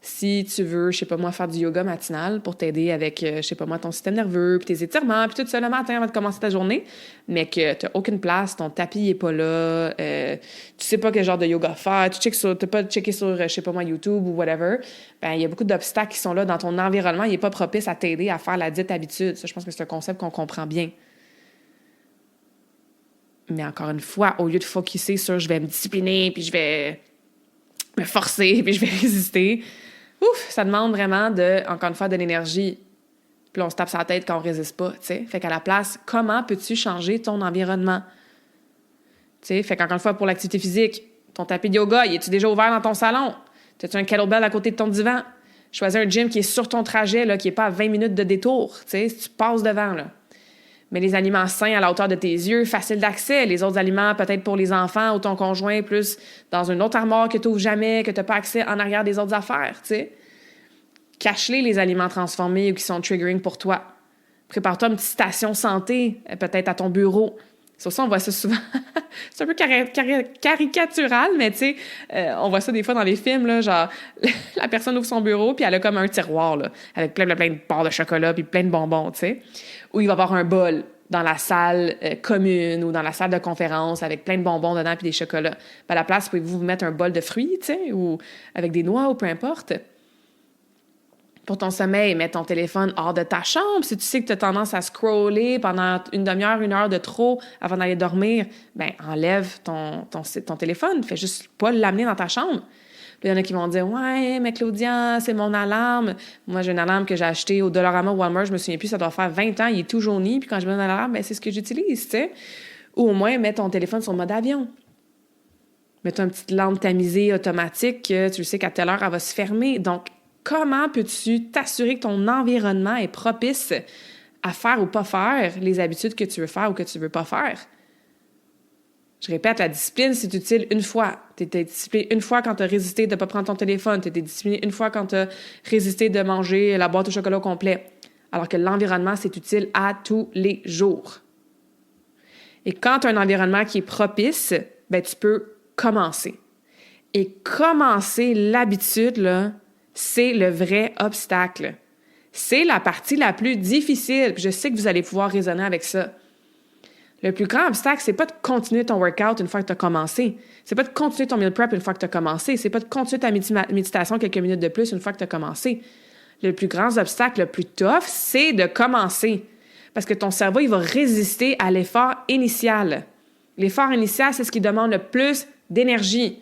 Si tu veux, je sais pas moi, faire du yoga matinal pour t'aider avec, je sais pas moi, ton système nerveux, puis tes étirements, puis tout ça le matin avant de commencer ta journée, mais que t'as aucune place, ton tapis est pas là, tu sais pas quel genre de yoga faire, t'as pas checké sur, je sais pas moi, YouTube ou whatever, ben il y a beaucoup d'obstacles qui sont là dans ton environnement, il est pas propice à t'aider à faire la dite habitude. Ça, je pense que c'est un concept qu'on comprend bien. Mais encore une fois, au lieu de focusser sur « je vais me discipliner, puis je vais me forcer, puis je vais résister », ça demande vraiment encore une fois, de l'énergie. Puis là, on se tape sur la tête quand on résiste pas, tu sais. Fait qu'à la place, comment peux-tu changer ton environnement? Tu sais, fait qu'encore une fois, pour l'activité physique, ton tapis de yoga, es-tu déjà ouvert dans ton salon? T'as-tu un kettlebell à côté de ton divan? Choisis un gym qui est sur ton trajet, là, qui est pas à 20 minutes de détour, tu sais, si tu passes devant, là. Mais les aliments sains à la hauteur de tes yeux, faciles d'accès. Les autres aliments, peut-être pour les enfants ou ton conjoint, plus dans une autre armoire que tu n'ouvres jamais, que tu n'as pas accès en arrière des autres affaires, tu sais. Cache-les aliments transformés ou qui sont triggering pour toi. Prépare-toi une petite station santé, peut-être à ton bureau. Sur ça, on voit ça souvent. C'est un peu caricatural, mais tu sais, on voit ça des fois dans les films, là, genre, la personne ouvre son bureau, puis elle a comme un tiroir, là, avec plein de barres de chocolat, puis plein de bonbons, tu sais. Ou il va y avoir un bol dans la salle commune ou dans la salle de conférence avec plein de bonbons dedans, puis des chocolats. Puis à la place, pouvez-vous mettre un bol de fruits, tu sais, ou avec des noix, ou peu importe. Pour ton sommeil, mets ton téléphone hors de ta chambre. Si tu sais que tu as tendance à scroller pendant une demi-heure, 1 heure de trop avant d'aller dormir, ben enlève ton téléphone. Fais juste pas l'amener dans ta chambre. Puis il y en a qui vont dire « Ouais, mais Claudia, c'est mon alarme. » Moi, j'ai une alarme que j'ai achetée au Dollarama ou Walmart, je me souviens plus, ça doit faire 20 ans, il est tout jauni. Puis quand je mets une alarme, ben, c'est ce que j'utilise, tu sais. Ou au moins, mets ton téléphone sur mode avion. Mets-toi une petite lampe tamisée automatique que tu sais qu'à telle heure, elle va se fermer. Donc, comment peux-tu t'assurer que ton environnement est propice à faire ou pas faire les habitudes que tu veux faire ou que tu veux pas faire? Je répète, la discipline, c'est utile une fois. Tu étais discipliné une fois quand tu as résisté de ne pas prendre ton téléphone. Tu étais discipliné une fois quand tu as résisté de manger la boîte au chocolat au complet. Alors que l'environnement, c'est utile à tous les jours. Et quand tu as un environnement qui est propice, ben, tu peux commencer. Et commencer l'habitude, là, c'est le vrai obstacle. C'est la partie la plus difficile. Puis je sais que vous allez pouvoir raisonner avec ça. Le plus grand obstacle, c'est pas de continuer ton workout une fois que tu as commencé. C'est pas de continuer ton meal prep une fois que tu as commencé. C'est pas de continuer ta méditation quelques minutes de plus une fois que tu as commencé. Le plus grand obstacle, le plus tough, c'est de commencer. Parce que ton cerveau, il va résister à l'effort initial. L'effort initial, c'est ce qui demande le plus d'énergie.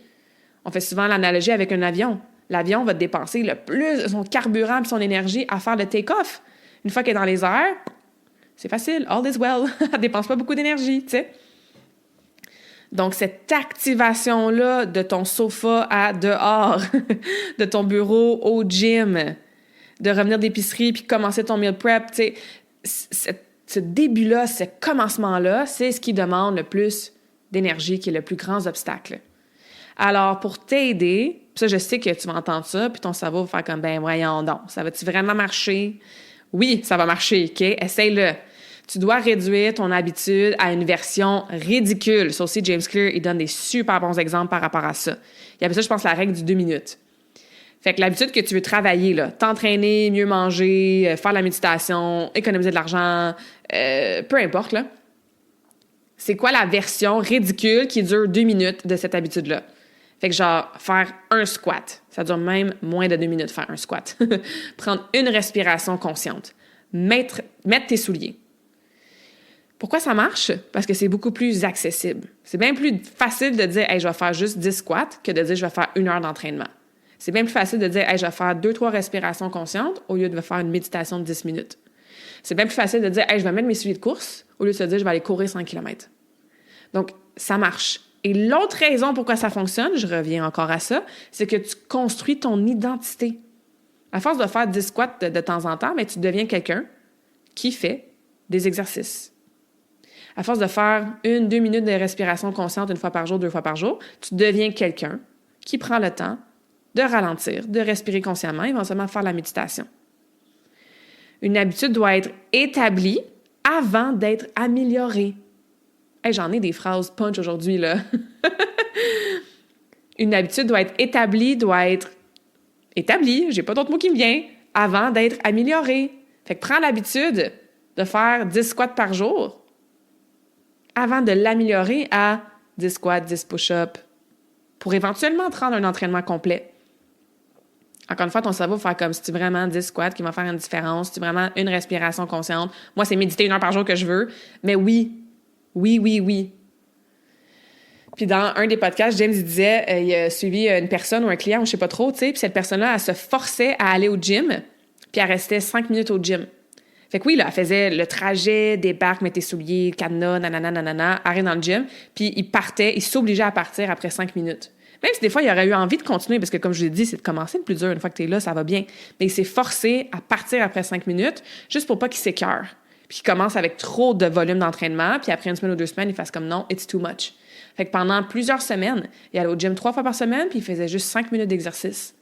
On fait souvent l'analogie avec un avion. L'avion va dépenser le plus de son carburant et son énergie à faire le take-off. Une fois qu'il est dans les airs, c'est facile, all is well. Elle ne dépense pas beaucoup d'énergie, tu sais. Donc, cette activation-là de ton sofa à dehors, de ton bureau au gym, de revenir d'épicerie puis commencer ton meal prep, tu sais, ce début-là, ce commencement-là, c'est ce qui demande le plus d'énergie, qui est le plus grand obstacle. Alors, pour t'aider, ça, je sais que tu vas entendre ça, puis ton cerveau va faire comme, ben voyons donc, ça va-tu vraiment marcher? Oui, ça va marcher, OK? Essaye-le. Tu dois réduire ton habitude à une version ridicule. Ça aussi, James Clear, il donne des super bons exemples par rapport à ça. Il appelle ça, je pense, la règle du 2 minutes. Fait que l'habitude que tu veux travailler, là, t'entraîner, mieux manger, faire la méditation, économiser de l'argent, peu importe, là. C'est quoi la version ridicule qui dure 2 minutes de cette habitude-là? Fait que genre, faire un squat. Ça dure même moins de 2 minutes, faire un squat. Prendre une respiration consciente. Mettre tes souliers. Pourquoi ça marche? Parce que c'est beaucoup plus accessible. C'est bien plus facile de dire « Hey, je vais faire juste 10 squats » que de dire « Je vais faire 1 heure d'entraînement ». C'est bien plus facile de dire « Hey, je vais faire 2-3 respirations conscientes » au lieu de faire une méditation de 10 minutes. C'est bien plus facile de dire « Hey, je vais mettre mes souliers de course » au lieu de se dire « Je vais aller courir 100 km ». Donc, ça marche. Et l'autre raison pourquoi ça fonctionne, je reviens encore à ça, c'est que tu construis ton identité. À force de faire 10 squats de temps en temps, mais tu deviens quelqu'un qui fait des exercices. À force de faire 1-2 minutes de respiration consciente 1 fois par jour, 2 fois par jour, tu deviens quelqu'un qui prend le temps de ralentir, de respirer consciemment, éventuellement faire la méditation. Une habitude doit être établie avant d'être améliorée. Hey, j'en ai des phrases punch aujourd'hui, là. Une habitude doit être établie, j'ai pas d'autre mot qui me vient, avant d'être améliorée. Fait que prends l'habitude de faire 10 squats par jour avant de l'améliorer à 10 squats, 10 push-ups, pour éventuellement te rendre un entraînement complet. Encore une fois, ton cerveau va faire comme, si tu vraiment 10 squats qui vont faire une différence, si tu vraiment une respiration consciente. Moi, c'est méditer 1 heure par jour que je veux, mais oui. Puis dans un des podcasts, James il disait, il a suivi une personne ou un client, ou je sais pas trop, tu sais, puis cette personne-là, elle se forçait à aller au gym, puis elle restait 5 minutes au gym. Fait que oui, là, elle faisait le trajet, débarque, met tes souliers, cadenas, nanana, arrive dans le gym, puis il s'obligeait à partir après 5 minutes. Même si des fois, il aurait eu envie de continuer, parce que comme je vous l'ai dit, c'est de commencer le plus dur. Une fois que tu es là, ça va bien. Mais il s'est forcé à partir après 5 minutes, juste pour pas qu'il s'écœure. Puis qu'il commence avec trop de volume d'entraînement, puis après 1 semaine ou 2 semaines, il fasse comme non, it's too much. Fait que pendant plusieurs semaines, il allait au gym 3 fois par semaine, puis il faisait juste 5 minutes d'exercice.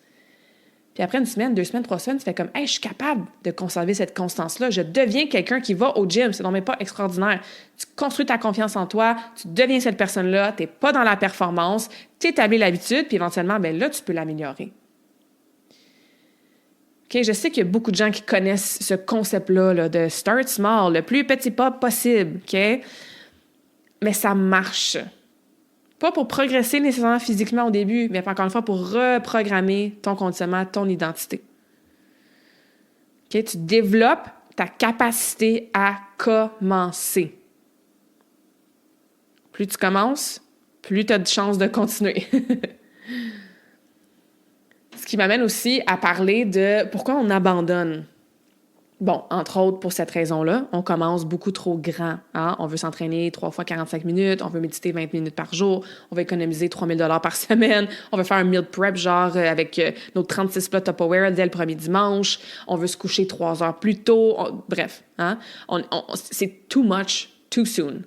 Puis après 1 semaine, 2 semaines, 3 semaines, tu fais comme « Hey, je suis capable de conserver cette constance-là. Je deviens quelqu'un qui va au gym. C'est donc même pas extraordinaire. » Tu construis ta confiance en toi, tu deviens cette personne-là, tu n'es pas dans la performance, tu établis l'habitude, puis éventuellement, bien là, tu peux l'améliorer. Okay, je sais qu'il y a beaucoup de gens qui connaissent ce concept-là là, de « start small », le plus petit pas possible, OK? Mais ça marche. Pas pour progresser nécessairement physiquement au début, mais encore une fois pour reprogrammer ton conditionnement, ton identité. Okay? Tu développes ta capacité à commencer. Plus tu commences, plus tu as de chances de continuer. Ce qui m'amène aussi à parler de pourquoi on abandonne. Bon, entre autres, pour cette raison-là, on commence beaucoup trop grand. Hein? On veut s'entraîner 3 fois 45 minutes, on veut méditer 20 minutes par jour, on veut économiser 3 000 $ par semaine, on veut faire un meal prep genre avec nos 36 plats Tupperware dès le premier dimanche, on veut se coucher 3 heures plus tôt. Bref, hein? C'est too much, too soon.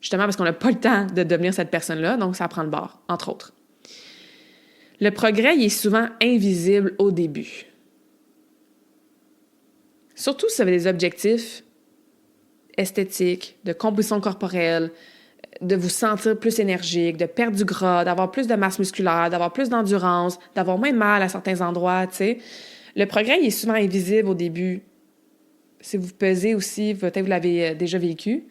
Justement parce qu'on n'a pas le temps de devenir cette personne-là, donc ça prend le bord, entre autres. Le progrès, il est souvent invisible au début. Surtout si vous avez des objectifs esthétiques, de composition corporelle, de vous sentir plus énergique, de perdre du gras, d'avoir plus de masse musculaire, d'avoir plus d'endurance, d'avoir moins mal à certains endroits, tu sais. Le progrès, il est souvent invisible au début. Si vous pesez aussi, peut-être vous l'avez déjà vécu.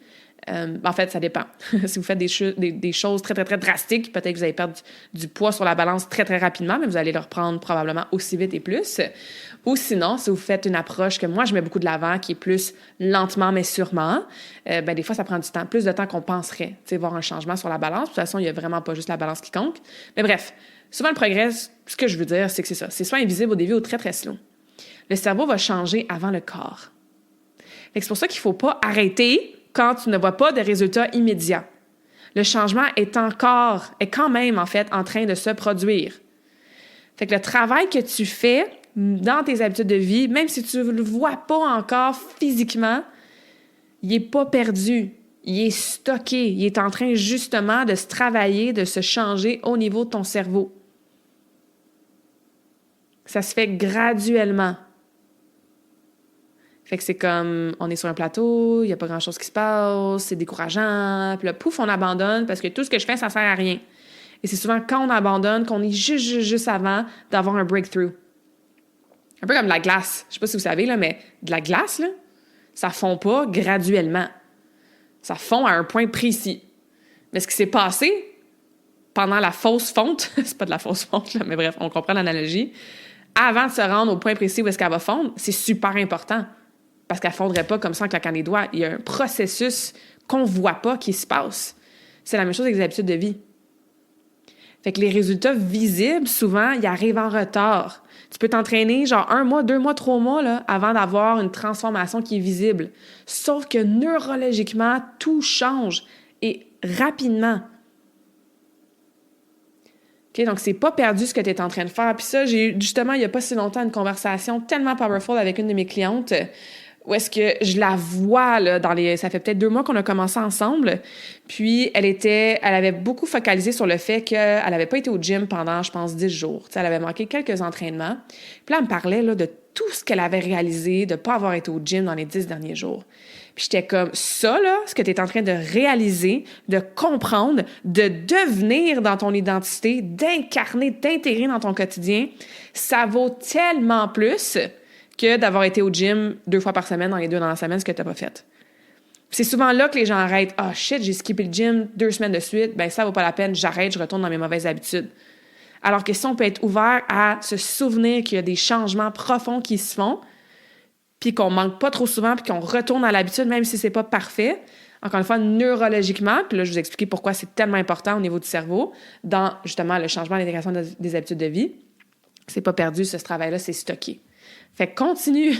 En fait, ça dépend. Si vous faites des choses très, très, très drastiques, peut-être que vous allez perdre du poids sur la balance très, très rapidement, mais vous allez le reprendre probablement aussi vite et plus. Ou sinon, si vous faites une approche que moi, je mets beaucoup de l'avant, qui est plus lentement mais sûrement, des fois, ça prend du temps, plus de temps qu'on penserait, tu sais, voir un changement sur la balance. De toute façon, il n'y a vraiment pas juste la balance qui compte. Mais bref, souvent, le progrès, ce que je veux dire, c'est que c'est ça. C'est soit invisible au début ou très, très slow. Le cerveau va changer avant le corps. C'est pour ça qu'il ne faut pas arrêter quand tu ne vois pas de résultats immédiats. Le changement est quand même, en fait, en train de se produire. Fait que le travail que tu fais dans tes habitudes de vie, même si tu ne le vois pas encore physiquement, il n'est pas perdu. Il est stocké. Il est en train justement de se travailler, de se changer au niveau de ton cerveau. Ça se fait graduellement. Fait que c'est comme, on est sur un plateau, il n'y a pas grand-chose qui se passe, c'est décourageant, puis là, pouf, on abandonne parce que tout ce que je fais, ça sert à rien. Et c'est souvent quand on abandonne qu'on est juste avant d'avoir un breakthrough. Un peu comme de la glace. Je sais pas si vous savez, là, mais de la glace, là, ça fond pas graduellement. Ça fond à un point précis. Mais ce qui s'est passé pendant la fausse fonte, c'est pas de la fausse fonte, là, mais bref, on comprend l'analogie, avant de se rendre au point précis où est-ce qu'elle va fondre, c'est super important. Parce qu'elle ne fondrait pas comme ça en claquant les doigts. Il y a un processus qu'on ne voit pas qui se passe. C'est la même chose avec les habitudes de vie. Fait que les résultats visibles, souvent, ils arrivent en retard. Tu peux t'entraîner genre 1 mois, 2 mois, 3 mois là, avant d'avoir une transformation qui est visible. Sauf que neurologiquement, tout change et rapidement. Okay, donc, c'est pas perdu ce que tu es en train de faire. Puis ça, j'ai eu justement, il n'y a pas si longtemps, une conversation tellement powerful avec une de mes clientes où est-ce que je la vois, là, ça fait peut-être 2 mois qu'on a commencé ensemble. Puis, elle avait beaucoup focalisé sur le fait qu'elle n'avait pas été au gym pendant, je pense, 10 jours. T'sais, elle avait manqué quelques entraînements. Puis là, elle me parlait là, de tout ce qu'elle avait réalisé de ne pas avoir été au gym dans les 10 derniers jours. Puis j'étais comme, ça, là, ce que tu es en train de réaliser, de comprendre, de devenir dans ton identité, d'incarner, d'intégrer dans ton quotidien, ça vaut tellement plus que d'avoir été au gym 2 fois par semaine, dans les 2 dans la semaine, ce que tu n'as pas fait. Puis c'est souvent là que les gens arrêtent. « Ah, shit, j'ai skippé le gym 2 semaines de suite. Ben ça vaut pas la peine. J'arrête, je retourne dans mes mauvaises habitudes. » Alors que si on peut être ouvert à se souvenir qu'il y a des changements profonds qui se font, puis qu'on manque pas trop souvent, puis qu'on retourne à l'habitude, même si c'est pas parfait, encore une fois, neurologiquement, puis là, je vous explique pourquoi c'est tellement important au niveau du cerveau, dans, justement, le changement, l'intégration des habitudes de vie. C'est pas perdu, ce travail-là, c'est stocké. Fait que continue.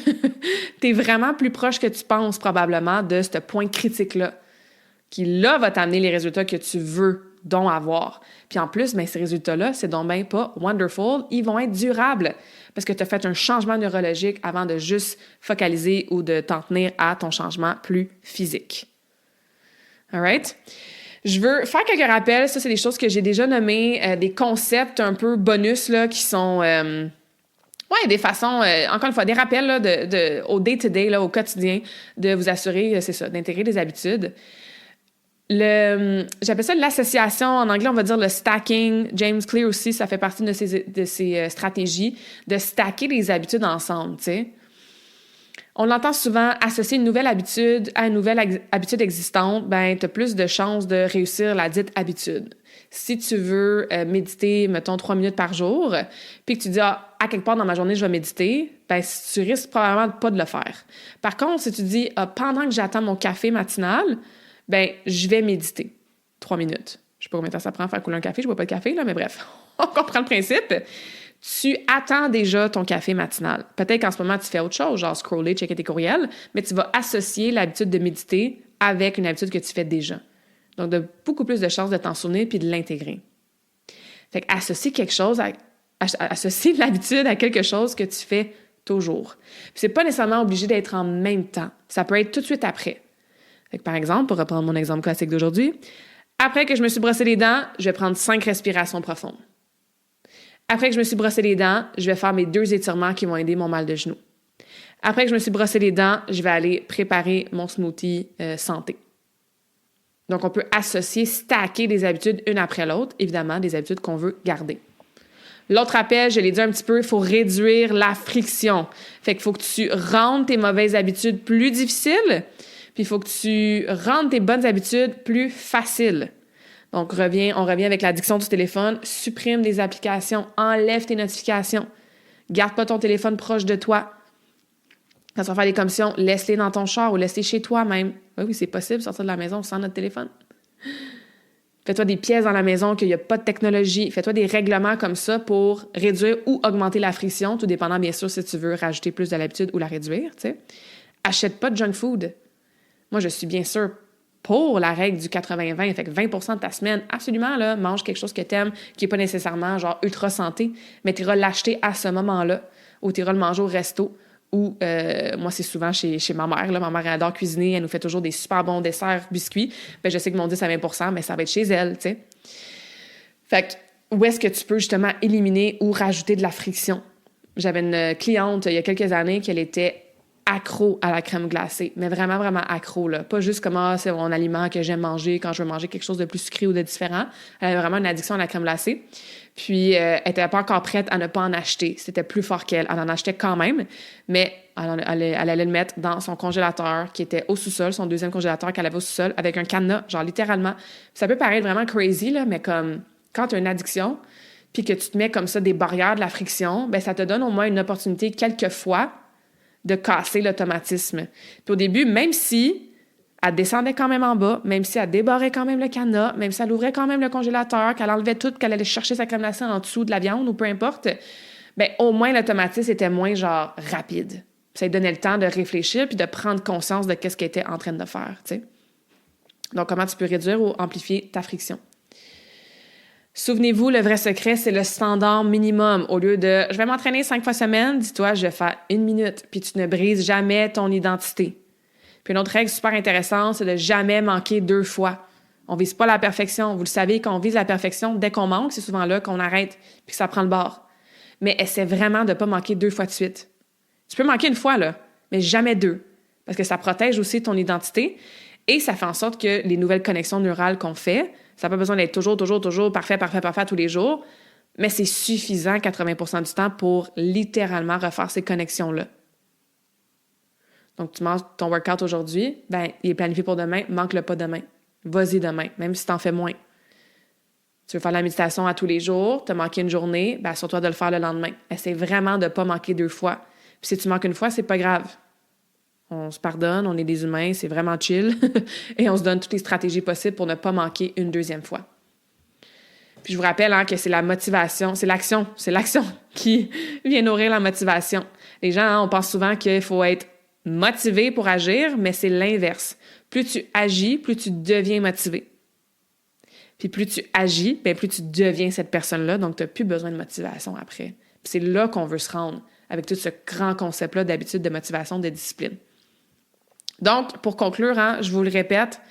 T'es vraiment plus proche que tu penses, probablement, de ce point critique-là, qui, là, va t'amener les résultats que tu veux donc avoir. Puis en plus, ces résultats-là, c'est donc bien pas wonderful, ils vont être durables parce que tu as fait un changement neurologique avant de juste focaliser ou de t'en tenir à ton changement plus physique. All right? Je veux faire quelques rappels. Ça, c'est des choses que j'ai déjà nommées, des concepts un peu bonus là, qui sont... des façons, encore une fois, des rappels là, au day-to-day, là, au quotidien, de vous assurer, c'est ça, d'intégrer des habitudes. J'appelle ça l'association, en anglais on va dire le stacking. James Clear aussi, ça fait partie de ses stratégies, de stacker les habitudes ensemble, tu sais. On l'entend souvent, associer une nouvelle habitude à une nouvelle habitude existante, ben tu as plus de chances de réussir la dite habitude. Si tu veux méditer, mettons, 3 minutes par jour, puis que tu dis, à quelque part dans ma journée, je vais méditer, ben tu risques probablement de pas de le faire. Par contre, si tu dis, pendant que j'attends mon café matinal, ben je vais méditer 3 minutes. Je sais pas combien de temps ça prend à faire couler un café, je bois pas de café, là, mais bref, on comprend le principe. Tu attends déjà ton café matinal. Peut-être qu'en ce moment, tu fais autre chose, genre scroller, checker tes courriels, mais tu vas associer l'habitude de méditer avec une habitude que tu fais déjà. Donc, de beaucoup plus de chances de t'en souvenir puis de l'intégrer. Fait qu'associer quelque chose, associer l'habitude à quelque chose que tu fais toujours. Puis c'est pas nécessairement obligé d'être en même temps. Ça peut être tout de suite après. Fait que par exemple, pour reprendre mon exemple classique d'aujourd'hui, après que je me suis brossé les dents, je vais prendre 5 respirations profondes. Après que je me suis brossé les dents, je vais faire mes 2 étirements qui vont aider mon mal de genou. Après que je me suis brossé les dents, je vais aller préparer mon smoothie santé. Donc, on peut associer, stacker des habitudes une après l'autre, évidemment, des habitudes qu'on veut garder. L'autre appel, je l'ai dit un petit peu, il faut réduire la friction. Fait qu'il faut que tu rendes tes mauvaises habitudes plus difficiles, puis il faut que tu rendes tes bonnes habitudes plus faciles. Donc, on revient avec l'addiction du téléphone. Supprime des applications. Enlève tes notifications. Garde pas ton téléphone proche de toi. Quand tu vas faire des commissions, laisse-les dans ton char ou laisse-les chez toi même. Oui, c'est possible, sortir de la maison sans notre téléphone. Fais-toi des pièces dans la maison qu'il n'y a pas de technologie. Fais-toi des règlements comme ça pour réduire ou augmenter la friction, tout dépendant, bien sûr, si tu veux rajouter plus de l'habitude ou la réduire. T'sais. Achète pas de junk food. Moi, je suis bien sûr pour la règle du 80-20, fait que 20% de ta semaine, absolument, là, mange quelque chose que t'aimes, qui n'est pas nécessairement genre ultra santé, mais tu iras l'acheter à ce moment-là, ou tu iras le manger au resto, ou moi, c'est souvent chez ma mère. Là. Ma mère, elle adore cuisiner, elle nous fait toujours des super bons desserts, biscuits. Ben, je sais que mon 10 à 20%, mais ça va être chez elle, tu sais. Fait que, où est-ce que tu peux justement éliminer ou rajouter de la friction? J'avais une cliente, il y a quelques années, qu'elle était accro à la crème glacée, mais vraiment, vraiment accro, là. Pas juste comme, c'est mon aliment que j'aime manger quand je veux manger quelque chose de plus sucré ou de différent. Elle avait vraiment une addiction à la crème glacée. Puis, elle n'était pas encore prête à ne pas en acheter. C'était plus fort qu'elle. Elle en achetait quand même, mais elle allait le mettre dans son congélateur qui était au sous-sol, son 2e congélateur qu'elle avait au sous-sol, avec un cadenas, genre littéralement. Ça peut paraître vraiment crazy, là, mais comme quand tu as une addiction, puis que tu te mets comme ça des barrières de la friction, ben ça te donne au moins une opportunité quelquefois de casser l'automatisme. Puis au début, même si elle descendait quand même en bas, même si elle débarrait quand même le cadenas, même si elle ouvrait quand même le congélateur, qu'elle enlevait tout, qu'elle allait chercher sa crème glacée en dessous de la viande ou peu importe, bien, au moins l'automatisme était moins genre rapide. Ça lui donnait le temps de réfléchir puis de prendre conscience de qu'est-ce qu'elle était en train de faire, tu sais. Donc, comment tu peux réduire ou amplifier ta friction? Souvenez-vous, le vrai secret, c'est le standard minimum. Au lieu de « je vais m'entraîner 5 fois semaine », dis-toi « je vais faire 1 minute », puis tu ne brises jamais ton identité. Puis une autre règle super intéressante, c'est de jamais manquer 2 fois. On vise pas la perfection. Vous le savez, quand on vise la perfection, dès qu'on manque, c'est souvent là qu'on arrête puis que ça prend le bord. Mais essaie vraiment de pas manquer 2 fois de suite. Tu peux manquer 1 fois, là, mais jamais 2. Parce que ça protège aussi ton identité et ça fait en sorte que les nouvelles connexions neurales qu'on fait, ça n'a pas besoin d'être toujours parfait tous les jours, mais c'est suffisant 80% du temps pour littéralement refaire ces connexions-là. Donc, tu manges ton workout aujourd'hui, ben il est planifié pour demain, manque-le pas demain. Vas-y demain, même si tu en fais moins. Tu veux faire de la méditation à tous les jours, tu as manqué une journée, ben assure-toi de le faire le lendemain. Essaie vraiment de ne pas manquer 2 fois. Puis si tu manques 1 fois, c'est pas grave. On se pardonne, on est des humains, c'est vraiment chill. Et on se donne toutes les stratégies possibles pour ne pas manquer une 2e fois. Puis je vous rappelle que c'est la motivation, c'est l'action qui vient nourrir la motivation. Les gens, on pense souvent qu'il faut être motivé pour agir, mais c'est l'inverse. Plus tu agis, plus tu deviens motivé. Puis plus tu agis, bien plus tu deviens cette personne-là, donc tu n'as plus besoin de motivation après. Puis c'est là qu'on veut se rendre, avec tout ce grand concept-là d'habitude, de motivation, de discipline. Donc, pour conclure, je vous le répète,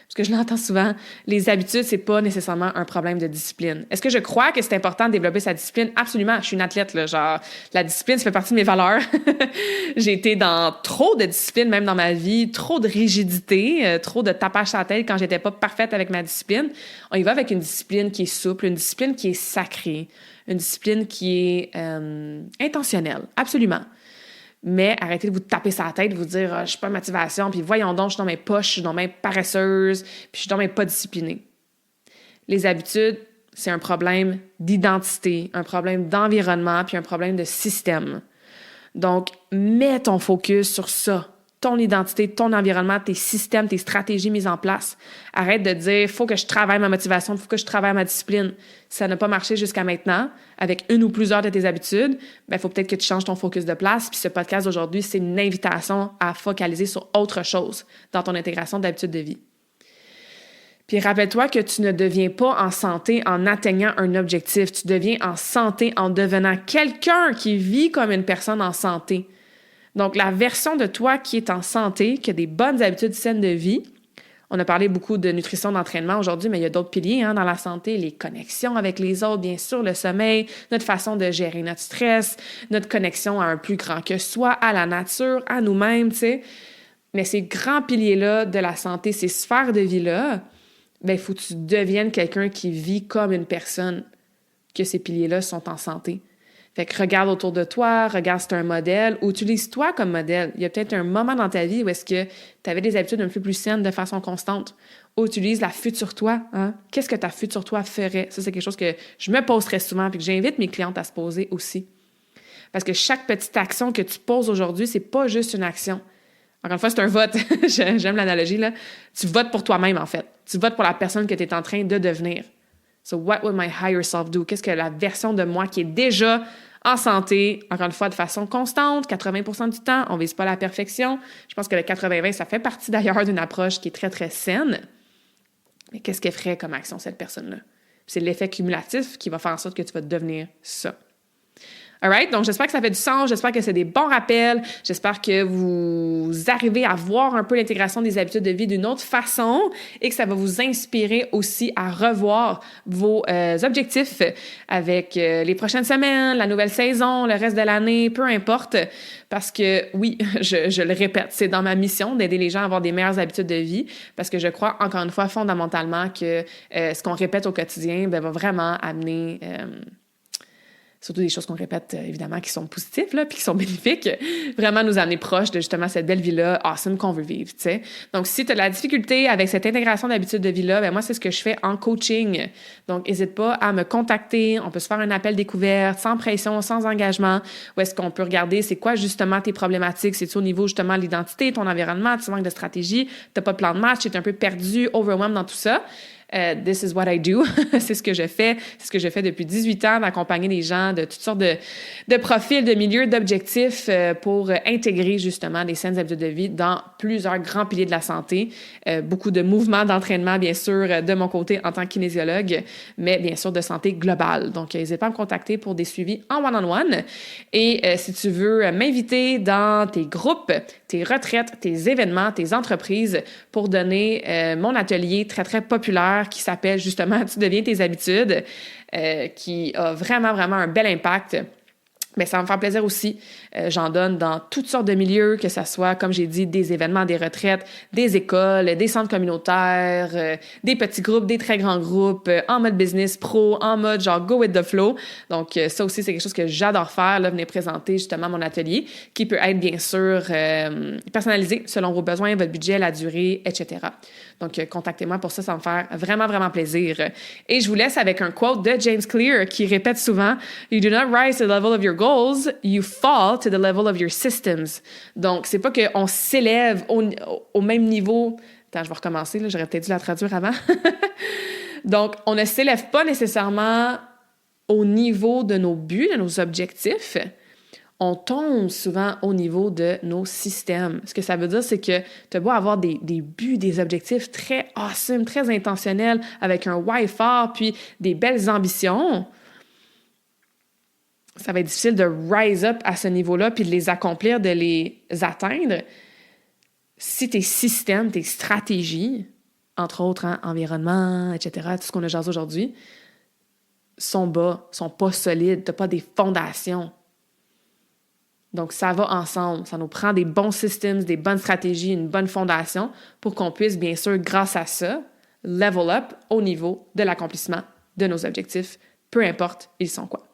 parce que je l'entends souvent, les habitudes, c'est pas nécessairement un problème de discipline. Est-ce que je crois que c'est important de développer sa discipline? Absolument. Je suis une athlète, là, genre, la discipline, ça fait partie de mes valeurs. J'ai été dans trop de discipline, même dans ma vie, trop de rigidité, trop de tapage à la tête quand j'étais pas parfaite avec ma discipline. On y va avec une discipline qui est souple, une discipline qui est sacrée, une discipline qui est intentionnelle. Absolument. Mais arrêtez de vous taper sur la tête, de vous dire « je suis pas motivation, puis voyons donc, je suis dans mes poches, je suis dans mes paresseuse, puis je suis dans mes pas disciplinée. » Les habitudes, c'est un problème d'identité, un problème d'environnement, puis un problème de système. Donc, mets ton focus sur ça. Ton identité, ton environnement, tes systèmes, tes stratégies mises en place. Arrête de dire « faut que je travaille ma motivation, il faut que je travaille ma discipline ». Ça n'a pas marché jusqu'à maintenant avec une ou plusieurs de tes habitudes, il faut peut-être que tu changes ton focus de place. Puis ce podcast d'aujourd'hui, c'est une invitation à focaliser sur autre chose dans ton intégration d'habitudes de vie. Puis rappelle-toi que tu ne deviens pas en santé en atteignant un objectif. Tu deviens en santé en devenant quelqu'un qui vit comme une personne en santé. Donc, la version de toi qui est en santé, qui a des bonnes habitudes saines de vie, on a parlé beaucoup de nutrition, d'entraînement aujourd'hui, mais il y a d'autres piliers dans la santé, les connexions avec les autres, bien sûr, le sommeil, notre façon de gérer notre stress, notre connexion à un plus grand que soi, à la nature, à nous-mêmes, tu sais. Mais ces grands piliers-là de la santé, ces sphères de vie-là, il faut que tu deviennes quelqu'un qui vit comme une personne, que ces piliers-là sont en santé. Fait que regarde autour de toi, regarde si tu as un modèle, ou utilise-toi comme modèle. Il y a peut-être un moment dans ta vie où est-ce que tu avais des habitudes un peu plus saines de façon constante. Ou utilise la future toi. Qu'est-ce que ta future toi ferait? Ça, c'est quelque chose que je me pose très souvent et que j'invite mes clientes à se poser aussi. Parce que chaque petite action que tu poses aujourd'hui, c'est pas juste une action. Encore une fois, c'est un vote. J'aime l'analogie, là. Tu votes pour toi-même, en fait. Tu votes pour la personne que tu es en train de devenir. So, what would my higher self do? Qu'est-ce que la version de moi qui est déjà en santé, encore une fois, de façon constante, 80% du temps, on ne vise pas la perfection. Je pense que le 80-20, ça fait partie d'ailleurs d'une approche qui est très, très saine. Mais qu'est-ce qu'elle ferait comme action, cette personne-là? C'est l'effet cumulatif qui va faire en sorte que tu vas devenir ça. All right? Donc, j'espère que ça fait du sens. J'espère que c'est des bons rappels. J'espère que vous arrivez à voir un peu l'intégration des habitudes de vie d'une autre façon et que ça va vous inspirer aussi à revoir vos objectifs avec les prochaines semaines, la nouvelle saison, le reste de l'année, peu importe. Parce que, oui, je le répète, c'est dans ma mission d'aider les gens à avoir des meilleures habitudes de vie parce que je crois, encore une fois, fondamentalement que ce qu'on répète au quotidien va vraiment amener... surtout des choses qu'on répète, évidemment, qui sont positives, là, puis qui sont bénéfiques, vraiment nous amener proche de justement cette belle vie-là, awesome qu'on veut vivre, tu sais. Donc, si tu as de la difficulté avec cette intégration d'habitudes de vie-là, moi, c'est ce que je fais en coaching. Donc, n'hésite pas à me contacter. On peut se faire un appel découverte, sans pression, sans engagement, où est-ce qu'on peut regarder c'est quoi justement tes problématiques. C'est-tu au niveau justement de l'identité, ton environnement, tu manques de stratégie, tu n'as pas de plan de match, tu es un peu perdu, overwhelmed dans tout ça. This is what I do. C'est ce que je fais. C'est ce que je fais depuis 18 ans, d'accompagner les gens de toutes sortes de profils, de milieux, d'objectifs pour intégrer justement des saines habitudes de vie dans plusieurs grands piliers de la santé. Beaucoup de mouvements d'entraînement, bien sûr, de mon côté en tant que kinésiologue, mais bien sûr de santé globale. Donc, n'hésite pas à me contacter pour des suivis en one-on-one. Et si tu veux m'inviter dans tes groupes, tes retraites, tes événements, tes entreprises pour donner mon atelier très, très populaire qui s'appelle justement « Tu deviens tes habitudes », qui a vraiment, vraiment un bel impact. Mais ça va me faire plaisir aussi. J'en donne dans toutes sortes de milieux, que ça soit, comme j'ai dit, des événements, des retraites, des écoles, des centres communautaires, des petits groupes, des très grands groupes, en mode business pro, en mode genre go with the flow. Donc, ça aussi, c'est quelque chose que j'adore faire, là, venir présenter justement mon atelier, qui peut être bien sûr personnalisé selon vos besoins, votre budget, la durée, etc. Donc, contactez-moi pour ça, ça va me faire vraiment, vraiment plaisir. Et je vous laisse avec un quote de James Clear qui répète souvent « You do not rise to the level of your goals, you fall to the level of your systems. » Donc, c'est pas qu'on s'élève au même niveau. Attends, je vais recommencer, là, j'aurais peut-être dû la traduire avant. Donc, on ne s'élève pas nécessairement au niveau de nos buts, de nos objectifs. On tombe souvent au niveau de nos systèmes. Ce que ça veut dire, c'est que tu as beau avoir des buts, des objectifs très awesome, très intentionnels, avec un why fort, puis des belles ambitions. Ça va être difficile de rise up à ce niveau-là, puis de les accomplir, de les atteindre, si tes systèmes, tes stratégies, entre autres, environnement, etc., tout ce qu'on a jasé aujourd'hui, sont bas, sont pas solides, tu n'as pas des fondations. Donc, ça va ensemble. Ça nous prend des bons systems, des bonnes stratégies, une bonne fondation pour qu'on puisse, bien sûr, grâce à ça, level up au niveau de l'accomplissement de nos objectifs, peu importe ils sont quoi.